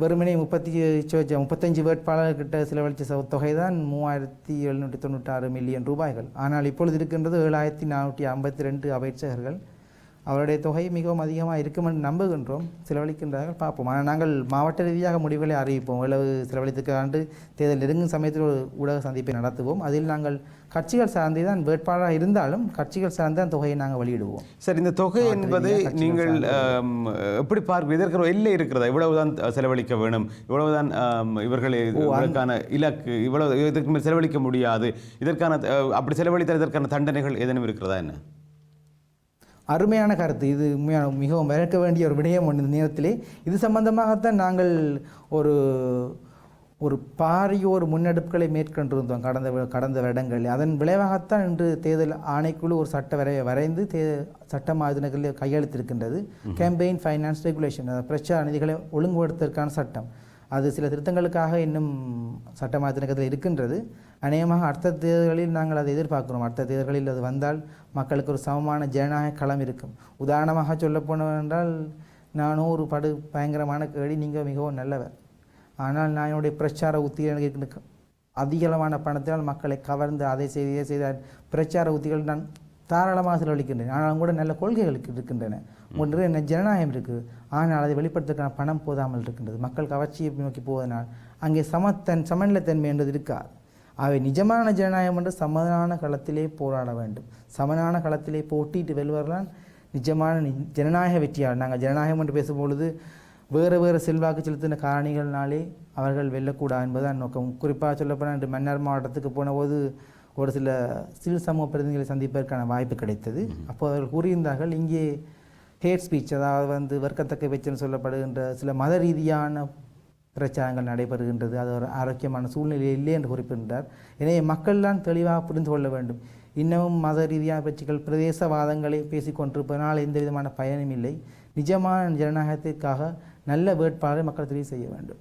வெறுமனே 35 வேட்பாளர்கிட்ட செலவழித்த தொகை தான் 3796 மில்லியன் ரூபாய்கள். ஆனால் இப்பொழுது இருக்கின்றது 7452 அமைச்சகர்கள், அவருடைய தொகை மிகவும் அதிகமாக இருக்கும் என்று நம்புகின்றோம். செலவழிக்கின்றார்கள், பார்ப்போம். ஆனால் நாங்கள் மாவட்ட ரீதியாக முடிவுகளை அறிவிப்போம். எவ்வளவு செலவழித்துக்கு ஆண்டு தேர்தல் நெருங்கும் சமயத்தில் ஒரு ஊடக சந்திப்பை நடத்துவோம். அதில் நாங்கள் கட்சிகள் சார்ந்தே தான் வேட்பாளராக இருந்தாலும் கட்சிகள் சார்ந்த அந்த தொகையை நாங்கள் வெளியிடுவோம். சார், இந்த தொகை என்பதை நீங்கள் எப்படி பார்க்க, இதற்கு எல்லை இருக்கிறதா? இவ்வளவுதான் செலவழிக்க வேணும், இவ்வளவுதான் இவர்கள் இதற்கான இலக்கு, இவ்வளவு இதற்கு மேல் செலவழிக்க முடியாது, இதற்கான அப்படி செலவழித்தால் இதற்கான தண்டனைகள் ஏதேனும் இருக்கிறதா என்ன? அருமையான கருத்து. இது மிகவும் வரக்க வேண்டிய ஒரு விடயம் ஒன்று. நேரத்திலே இது சம்பந்தமாகத்தான் நாங்கள் ஒரு பாரியோர் முன்னெடுப்புகளை மேற்கொண்டிருந்தோம் கடந்த வருடங்களில். அதன் விளைவாகத்தான் இன்று தேர்தல் ஆணைக்குழு ஒரு வரைந்து சட்ட இதனங்களில் கையெழுத்திருக்கின்றது. கேம்பெயின் ஃபைனான்ஸ் ரெகுலேஷன், பிரச்சார நிதிகளை ஒழுங்குபடுத்துவதற்கான சட்டம். அது சில திருத்தங்களுக்காக இன்னும் சட்ட மாதினகத்தில் இருக்கின்றது. அநேகமாக அடுத்த தேர்தல்களில் நாங்கள் அதை எதிர்பார்க்கிறோம். அடுத்த தேர்தல்களில் அது வந்தால் மக்களுக்கு ஒரு சமமான ஜனநாயக களம் இருக்கும். உதாரணமாக சொல்லப்போனவென்றால், நானும் ஒரு பயங்கரமான கேள்வி, நீங்கள் மிகவும் நல்லவர், ஆனால் நான் என்னுடைய பிரச்சார உத்திகள் அதிகளவான பணத்தினால் மக்களை கவர்ந்து அதை செய்தால் பிரச்சார உத்திகள் நான் தாராளமாக செலவழிக்கின்றேன். ஆனாலும் கூட நல்ல கொள்கைகளுக்கு இருக்கின்றன, ஒன்று என்ன ஜனநாயகம் இருக்குது. ஆனால் அதை வெளிப்படுத்துவதற்கான பணம் போதாமல் இருக்கின்றது. மக்கள் கவர்ச்சியை நோக்கி போவதனால் அங்கே சமநிலைத்தன்மை என்பது இருக்காது. அவை நிஜமான ஜனநாயகம் என்று சமனான களத்திலே போராட வேண்டும். சமனான களத்திலே போட்டிட்டு வெல்வர்களால் நிஜமான ஜனநாயக வெற்றியாளர். நாங்கள் ஜனநாயகம் என்று பேசும்பொழுது வேறு செல்வாக்கு செலுத்தின காரணிகள்னாலே அவர்கள் வெல்லக்கூடாது என்பதுதான் நோக்கம். குறிப்பாக சொல்லப்போனால் இன்று மன்னார் மாவட்டத்துக்கு போனபோது ஒரு சில சிவில் சமூக பிரதிநிதிகளை சந்திப்பதற்கான வாய்ப்பு கிடைத்தது. அப்போது அவர்கள் கூறியிருந்தார்கள், இங்கே ஹேட் ஸ்பீச், அதாவது வர்க்கத்தக்க பேச்சுன்னு சொல்லப்படுகின்ற சில மத ரீதியான பிரச்சாரங்கள் நடைபெறுகின்றது. அது ஒரு ஆரோக்கியமான சூழ்நிலை இல்லை என்று குறிப்பிட்டார். எனவே மக்கள்தான் தெளிவாக புரிந்து கொள்ள வேண்டும். இன்னமும் மத ரீதியான பேச்சுக்கள், பிரதேசவாதங்களை பேசிக்கொண்டிருப்பதனால் எந்த விதமான பயனும் இல்லை. நிஜமான ஜனநாயகத்திற்காக நல்ல வேட்பாளரை மக்கள் தெரிவு செய்ய வேண்டும்.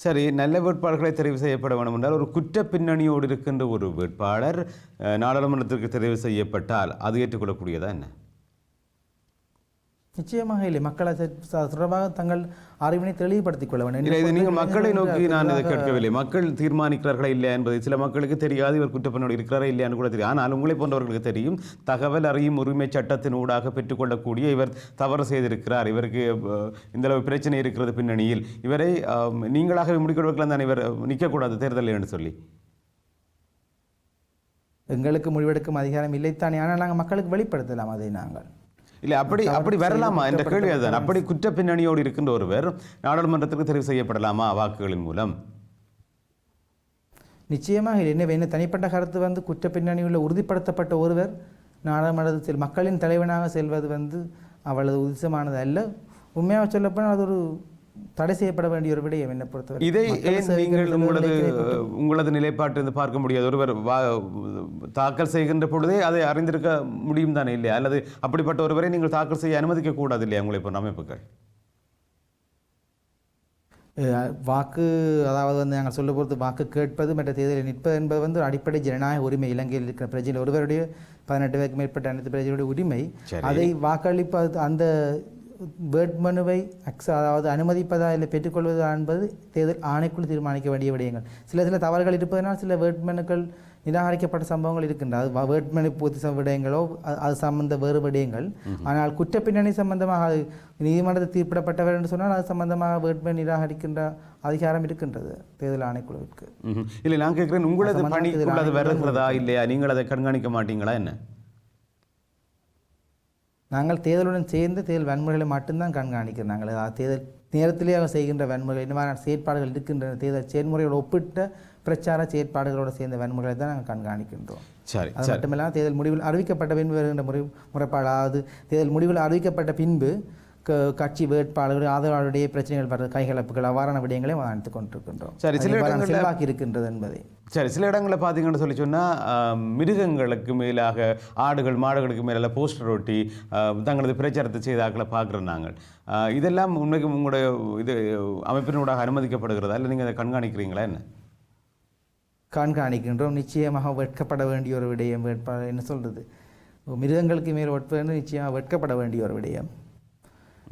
சரி, நல்ல வேட்பாளர்களை தெரிவு செய்யப்பட வேண்டும் என்றால், ஒரு குற்ற பின்னணியோடு இருக்கின்ற ஒரு வேட்பாளர் நாடாளுமன்றத்திற்கு தெரிவு செய்யப்பட்டால் அது ஏற்றுக்கொள்ளக்கூடியதா என்ன? நிச்சயமாக இல்லை. மக்களை தொடர்பாக தங்கள் அறிவினை தெளிவுபடுத்திக் கொள்ள வேண்டும். இது நீங்கள் மக்களை நோக்கி நான் இதை கேட்கவில்லை. மக்கள் தீர்மானிக்கிறார்களா இல்லையா என்பது சில மக்களுக்கு தெரியாது. இவர் குற்றப்பண்ணோடு இருக்கிறாரா இல்லையான்னு கூட தெரியும். ஆனால் உங்களை போன்றவர்களுக்கு தெரியும். தகவல் அறியும் உரிமை சட்டத்தின் ஊடாக பெற்றுக்கொள்ளக்கூடிய இவர் தவறு செய்திருக்கிறார், இவருக்கு இந்த பிரச்சனை இருக்கிறது பின்னணியில், இவரை நீங்களாகவே முடிக்கொடுக்கலாம் தான், இவர் நிற்கக்கூடாது தேர்தலில் என்று சொல்லி எங்களுக்கு முடிவெடுக்கும் அதிகாரம் இல்லைத்தானே. ஆனால் நாங்கள் மக்களுக்கு வெளிப்படுத்தலாம். அதை நாங்கள் இல்லை, அப்படி வரலாமா என்ற கேள்வி அதுதான். அப்படி குற்ற பின்னணியோடு இருக்கின்ற ஒருவர் நாடாளுமன்றத்திற்கு தெரிவு செய்யப்படலாமா வாக்குகளின் மூலம்? நிச்சயமாக இல்லை. என்ன தனிப்பட்ட கருத்து குற்ற பின்னணியுள்ள உறுதிப்படுத்தப்பட்ட ஒருவர் நாடாளுமன்றத்தில் மக்களின் தலைவனாக செல்வது அவ்வளவு உதிசமானது அல்ல. உண்மையாக சொல்லப்போனால் அது ஒரு தடை செய்யப்பட வேண்டிய ஒரு விடயம் என்னை பொறுத்தவரை. இதை நீங்கள் உங்களது நிலைப்பாட்டிலிருந்து பார்க்க முடியாது. ஒருவர் தாக்கல் செய்கின்ற பொழுதே அதை அறிந்திருக்க முடியும் தானே இல்லையா? அல்லது அப்படிப்பட்ட ஒருவரை நீங்கள் தாக்கல் செய்ய அனுமதிக்க கூடாது இல்லையா உங்களை போன்ற அமைப்புகள்? வாக்கு, அதாவது நாங்கள் சொல்ல பொறுத்து வாக்கு கேட்பது மற்ற தேர்தலில் நிற்பது என்பது அடிப்படை ஜனநாயக உரிமை. இலங்கையில் இருக்கிற பிரஜையில் ஒருவருடைய 18 வயதுக்கு மேற்பட்ட அனைத்து பிரஜைகளுடைய உரிமை. அதை வாக்களிப்பது, அந்த வேட்புமனுவை அதாவது அனுமதிப்பதா இல்லை பெற்றுக்கொள்வதா என்பது தேர்தல் ஆணைக்குழு தீர்மானிக்க வேண்டிய விடயங்கள். சில தவறுகள் இருப்பதனால் சில வேட்புமனுக்கள் நிராகரிக்கப்பட்ட சம்பவங்கள் இருக்கின்றன. அது வேட்புமனு பூர்த்தி விடயங்களோ அது சம்பந்த வேறு விடயங்கள். ஆனால் குற்ற பின்னணி சம்பந்தமாக அது நீதிமன்றத்தில் தீர்ப்பிடப்பட்டவர் என்று சொன்னால் அது சம்பந்தமாக வேட்புமனு நிராகரிக்கின்ற அதிகாரம் இருக்கின்றது தேர்தல் ஆணைக்குழுவிற்கு. இல்லை, நான் கேட்கிறேன், உங்களது பணிக்குள்ளது வருகிறதா இல்லையா? நீங்கள் அதை கண்காணிக்க மாட்டீங்களா என்ன? நாங்கள் தேர்தலுடன் சேர்ந்து தேர்தல் வன்முறைகளை மட்டும்தான் கண்காணிக்கிறோம். நாங்கள் தேர்தல் நேரத்திலே செய்கின்ற வன்முறை இந்த மாதிரியான செயற்பாடுகள் இருக்கின்றன. தேர்தல் செயல்முறையோடு ஒப்பிட்ட பிரச்சார செயற்பாடுகளோடு சேர்ந்த வன்முறைகளை தான் நாங்கள் கண்காணிக்கின்றோம். சரி, அது மட்டுமில்லாமல் தேர்தல் முடிவில் அறிவிக்கப்பட்ட பின்பு வருகின்ற முறைப்பாடு, அதாவது தேர்தல் முடிவில் அறிவிக்கப்பட்ட பின்பு கட்சி வேட்பாளர்கள் ஆதரவாளருடைய பிரச்சனைகள் வர கைகலப்புகள் அவ்வாறான விடயங்களை அவதானித்துக் கொண்டிருக்கின்றோம். சரி, சில இடங்களில் செல்வாக்கு இருக்கின்றது என்பதை. சரி, சில இடங்களில் பார்த்தீங்கன்னு சொல்லி சொன்னால் மிருகங்களுக்கு மேலாக ஆடுகள் மாடுகளுக்கு மேலே போஸ்டர் ஒட்டி தங்களது பிரச்சாரத்தை செய்தாக்களை பார்க்குறோம் நாங்கள். இதெல்லாம் உண்மைக்கு உங்களுடைய இது அமைப்பினூடாக அனுமதிக்கப்படுகிறதா இல்லை நீங்கள் அதை கண்காணிக்கிறீங்களா என்ன? கண்காணிக்கின்றோம். நிச்சயமாக வெட்கப்பட வேண்டிய ஒரு விடயம். வேட்பாளர் என்ன சொல்கிறது, மிருகங்களுக்கு மேல் ஒட்டுவது நிச்சயமாக வெட்கப்பட வேண்டிய ஒரு விடயம்.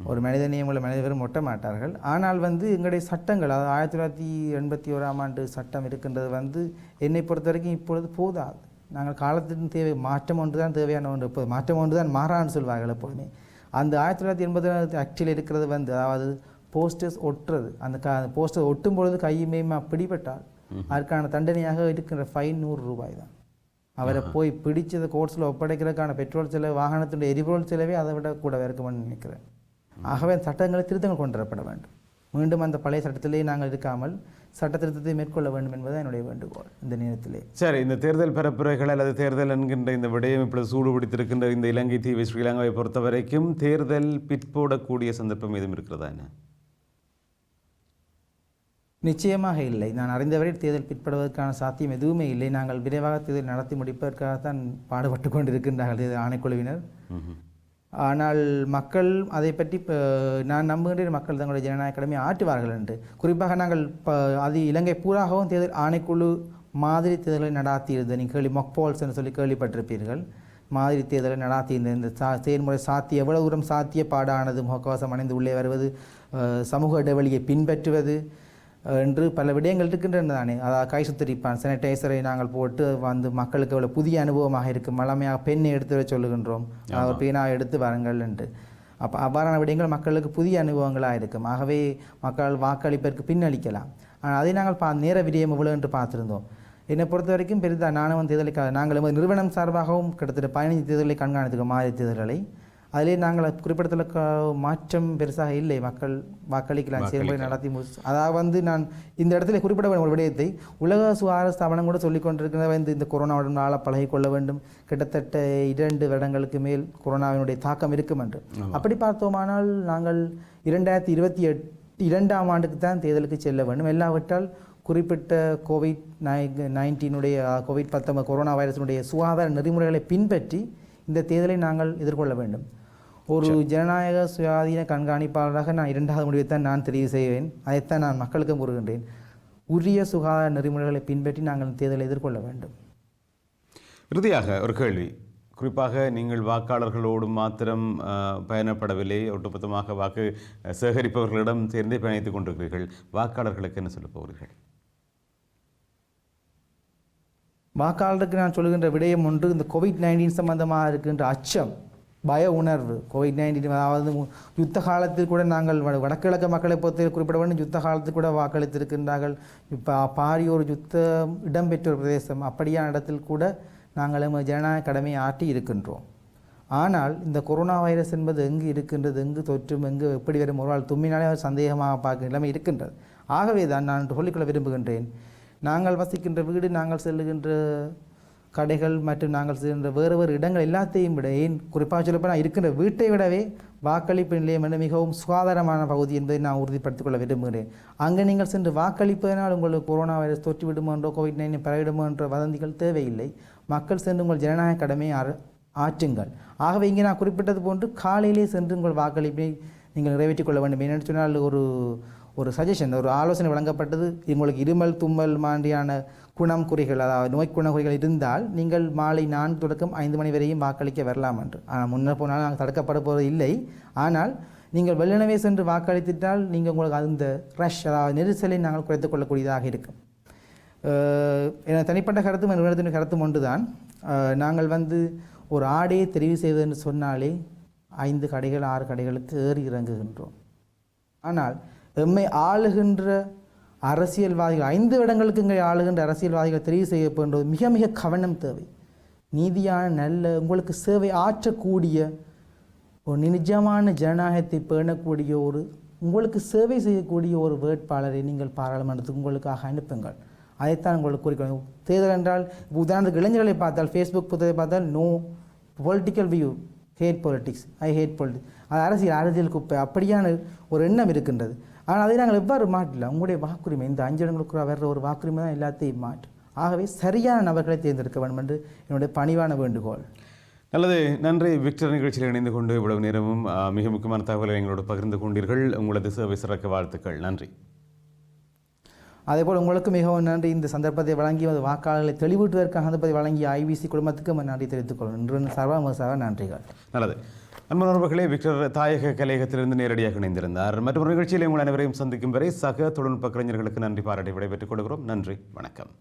ஒரு மனிதநேயம் உள்ள மனிதர்களும் ஒட்ட மாட்டார்கள். ஆனால் எங்களுடைய சட்டங்கள், அதாவது 1981ஆம் ஆண்டு சட்டம் இருக்கின்றது என்னை பொறுத்த வரைக்கும் இப்பொழுது போதாது. நாங்கள் காலத்தின் தேவை மாற்றம் ஒன்று தான் தேவையான ஒன்று. இப்போது மாற்றம் ஒன்று தான் மாறான்னு சொல்வார்கள் எப்போதுமே. அந்த 1980 ஆக்டில் இருக்கிறது வந்து அதாவது போஸ்டர்ஸ் ஒட்டுறது அந்த போஸ்டர் ஒட்டும் பொழுது கையுமையுமா பிடிபட்டால் அதற்கான தண்டனையாக இருக்கின்ற ஃபைன் ₹100 தான். அவரை போய் பிடிச்சது கோர்ட்ஸில் ஒப்படைக்கிறதுக்கான பெட்ரோல் செலவு வாகனத்தினுடைய எரிபொருள் செலவே அதை விட கூட இருக்குமென்னு நினைக்கிறேன். ஆகவே திருத்தங்களை கொண்டு வரப்பட வேண்டும். மீண்டும் அந்த பழைய சட்டத்திலே நாங்கள் இருக்காமல் சட்ட திருத்தத்தை மேற்கொள்ள வேண்டும் என்பது என்னுடைய வேண்டுகோள் இந்த நேரத்திலே. சரி, இந்த தேர்தல் பரப்புரைகள் அல்லது தேர்தல் என்கின்ற இந்த விடயம் இப்பொழுது சூடு பிடித்திருக்கின்ற இந்த இலங்கை தீவை ஸ்ரீலங்காவை பொறுத்த வரைக்கும் தேர்தல் பிற்போடக்கூடிய சந்தர்ப்பம் எதுவும் இருக்கிறதா என்ன? நிச்சயமாக இல்லை. நான் அறிந்தவரை தேர்தல் பிற்படுவதற்கான சாத்தியம் எதுவுமே இல்லை. நாங்கள் விரைவாக தேர்தல் நடத்தி முடிப்பதற்காகத்தான் பாடுபட்டு கொண்டிருக்கின்றார்கள் தேர்தல் ஆணைக்குழுவினர். ஆனால் மக்கள் அதை பற்றி நான் நம்புகின்ற மக்கள் தங்களுடைய ஜனநாயக கடமையை ஆற்றுவார்கள் என்று. குறிப்பாக நாங்கள் அது இலங்கை பூராகவும் தேர்தல் ஆணைக்குழு மாதிரி தேர்தலை நடாத்தியிருந்தது. நீங்கள் மொக்பால்ஸ் என்று சொல்லி கேள்விப்பட்டிருப்பீர்கள். மாதிரி தேர்தலை நடாத்தியிருந்த இந்த செயல்முறை எவ்வளவு தூரம் சாத்தியப்பாடானது, முகக்கவசம் அணிந்து உள்ளே வருவது, சமூக இடைவெளியை பின்பற்றுவது என்று பல விடயங்கள் இருக்கின்றன தானே. அதாவது கை சுத்தரிப்பான் சானிடைசரை நாங்கள் போட்டு வந்து மக்களுக்கு எவ்வளோ புதிய அனுபவமாக இருக்கும். மழமையாக பெண்ணை எடுத்து சொல்லுகின்றோம், அவர் பேனாக எடுத்து வாருங்கள் என்று. அப்போ அவ்வாறான விடயங்கள் மக்களுக்கு புதிய அனுபவங்களாக இருக்கும். ஆகவே மக்கள் வாக்களிப்பதற்கு பின்னளிக்கலாம். ஆனால் அதை நாங்கள் நேர விடயம் எவ்வளோ என்று பார்த்துருந்தோம். என்னை பொறுத்த வரைக்கும் பெரிதாக நானும் தேர்தலை நாங்கள் எமது நிறுவனம் சார்பாகவும் கிட்டத்தட்ட 15 தேர்தலை கண்காணித்துக்கோம், மாதிரி தேர்தல்களை. அதிலே நாங்கள் குறிப்பிடத்தக்க மாற்றம் பெருசாக இல்லை. மக்கள் வாக்களிக்கலாம், செயல்முறை நடத்தி முடிச்சு. அதாவது நான் இந்த இடத்துல குறிப்பிட வேண்டும் ஒரு விடயத்தை. உலக சுகாதார ஸ்தாபனம் கூட சொல்லிக் கொண்டிருக்கிற இந்த கொரோனாவுடன் ஆள பழகிக்கொள்ள வேண்டும். கிட்டத்தட்ட 2 வருடங்களுக்கு மேல் கொரோனாவினுடைய தாக்கம் இருக்கும் என்று. அப்படி பார்த்தோமானால் நாங்கள் 2022ஆம் ஆண்டுக்கு தான் தேர்தலுக்கு செல்ல வேண்டும். எல்லாவற்றால் குறிப்பிட்ட COVID-19 கொரோனா வைரஸினுடைய சுகாதார நெறிமுறைகளை பின்பற்றி இந்த தேர்தலை நாங்கள் எதிர்கொள்ள வேண்டும். ஒரு ஜனநாயக சுயாதீன கண்காணிப்பாளராக நான் 2வது முடிவைத்தான் நான் தெரிவு செய்வேன். அதைத்தான் நான் மக்களுக்கும் கூறுகின்றேன். உரிய சுகாதார நெறிமுறைகளை பின்பற்றி நாங்கள் தேர்தலை எதிர்கொள்ள வேண்டும். இறுதியாக ஒரு கேள்வி. குறிப்பாக நீங்கள் வாக்காளர்களோடு மாத்திரம் பயணப்படவில்லை, ஒட்டுமொத்தமாக வாக்கு சேகரிப்பவர்களிடம் சேர்ந்தே பயணித்துக் கொண்டிருக்கிறீர்கள். வாக்காளர்களுக்கு என்ன சொல்ல போகிறீர்கள்? வாக்காளருக்கு நான் சொல்லுகின்ற விடயம் ஒன்று, இந்த COVID-19 சம்பந்தமாக இருக்கின்ற அச்சம், பய உணர்வு. COVID-19 அதாவது யுத்த காலத்தில் கூட நாங்கள் வடகிழக்கு மக்களை பொறுத்த குறிப்பிட வேண்டும். யுத்த காலத்தில் கூட வாக்களித்திருக்கின்றார்கள். இப்போ பாரிய ஒரு யுத்தம் இடம்பெற்ற ஒரு பிரதேசம், அப்படியான இடத்தில் கூட நாங்கள் ஜனநாயக கடமையை ஆற்றி இருக்கின்றோம். ஆனால் இந்த கொரோனா வைரஸ் என்பது எங்கு இருக்கின்றது, எங்கு தொற்றும், எங்கு எப்படி வரும், ஒரு ஆள் தும்மினாலே அவர் சந்தேகமாக பார்க்க நிலைமை இருக்கின்றது. ஆகவே தான் நான் சொல்லிக்கொள்ள விரும்புகின்றேன், நாங்கள் வசிக்கின்ற வீடு, நாங்கள் செல்லுகின்ற கடைகள் மற்றும் நாங்கள் செல்கின்ற வேறு இடங்கள் எல்லாத்தையும் விட, ஏன் குறிப்பாக சொல்லப்போனால் இருக்கின்ற வீட்டை விடவே வாக்களிப்பு நிலையம் என்று மிகவும் சுகாதாரமான பகுதி என்பதை நான் உறுதிப்படுத்திக் கொள்ள விரும்புகிறேன். அங்கே நீங்கள் சென்று வாக்களிப்பதனால் உங்களுக்கு கொரோனா வைரஸ் தொற்று விடுமோ, COVID-19 பரவிடுமோ என்ற வதந்திகள் தேவையில்லை. மக்கள் சென்று உங்கள் ஜனநாயக கடமையை ஆற்றுங்கள். ஆகவே இங்கே நான் குறிப்பிட்டது போன்று காலையிலே சென்று உங்கள் வாக்களிப்பை நீங்கள் நிறைவேற்றிக் கொள்ள வேண்டும். என்னென்னு சொன்னால் ஒரு சஜஷன், ஒரு ஆலோசனை வழங்கப்பட்டது. உங்களுக்கு இருமல், தும்மல் மாதிரியான குணம்-குறிகள், அதாவது நோய் குணங்குறிகள் இருந்தால் நீங்கள் மாலை 4 தொடக்கம் 5 மணி வரையும் வாக்களிக்க வரலாம் என்று. ஆனால் முன்னர் போனால் நாங்கள் தடுக்கப்பட போவது இல்லை. ஆனால் நீங்கள் வெள்ளனவே சென்று வாக்களித்திட்டால் நீங்கள் உங்களுக்கு அந்த ரஷ், அதாவது நெரிசலை நாங்கள் குறைத்துக் கொள்ளக்கூடியதாக இருக்கும். என தனிப்பட்ட கருத்தும் நிறுவனத்தின் கருத்தும் ஒன்று தான். நாங்கள் ஒரு ஆடையை தெரிவு செய்வதென்று சொன்னாலே 5 கடைகள் 6 கடைகளுக்கு ஏறி இறங்குகின்றோம். ஆனால் எம்மை ஆளுகின்ற அரசியல்வாதிகள் 5 இடங்களுக்கு இங்கே ஆளுகின்ற அரசியல்வாதிகள் தெரிவு செய்யப்படுவது மிக மிக கவனம் தேவை. நீதியான நல்ல உங்களுக்கு சேவை ஆற்றக்கூடிய ஒரு நிஜமான ஜனநாயகத்தை பேணக்கூடிய உங்களுக்கு சேவை செய்யக்கூடிய ஒரு வேட்பாளரை நீங்கள் பாராளுமன்றத்துக்கு உங்களுக்காக அனுப்புங்கள். அதைத்தான் உங்களுக்கு குறிக்கணும். தேர்தல் என்றால் உதாரணத்துக்கு இளைஞர்களை பார்த்தால், ஃபேஸ்புக் புத்தகத்தை பார்த்தால், no political view, hate politics, I hate politics, அது அரசியல் குப்பை, அப்படியான ஒரு எண்ணம் இருக்கின்றது. ஆனால் அதை நாங்கள் எவ்வாறு மாற்றலாம்? உங்களுடைய வாக்குரிமை, இந்த 5 இடங்களுக்கு வர்ற ஒரு வாக்குரிமை தான் எல்லாத்தையும் மாற்றும். ஆகவே சரியான நபர்களை தேர்ந்தெடுக்க வேண்டும் என்று என்னுடைய பணிவான வேண்டுகோள். நல்லது, நன்றி. விக்டர் நிகழ்ச்சியில் இணைந்து கொண்டு இவ்வளவு நேரமும் மிக முக்கியமான தகவல்களை எங்களோடு பகிர்ந்து கொண்டீர்கள். உங்களது சேவை சிறக்க வாழ்த்துக்கள். நன்றி. அதேபோல் உங்களுக்கு மிகவும் நன்றி. இந்த சந்தர்ப்பத்தை வழங்கி வாக்காளர்களை தெளிவூட்டுவதற்காக சந்தர்ப்பத்தை வழங்கிய IBC குடும்பத்துக்கு நன்றி தெரிவித்துக் கொள்ளும். இன்று சர்வ நன்றிகள். நல்லது. அன்பர்களே, விக்டர் தாயக கலையகத்திலிருந்து நேரடியாக இணைந்திருந்தார். மற்றொரு நிகழ்ச்சியில் உங்கள் அனைவரையும் சந்திக்கும் வரை சக தொழில்நுட்ப கலைஞர்களுக்கு நன்றி பாராட்டி விடைபெற்றுக் கொள்கிறோம். நன்றி, வணக்கம்.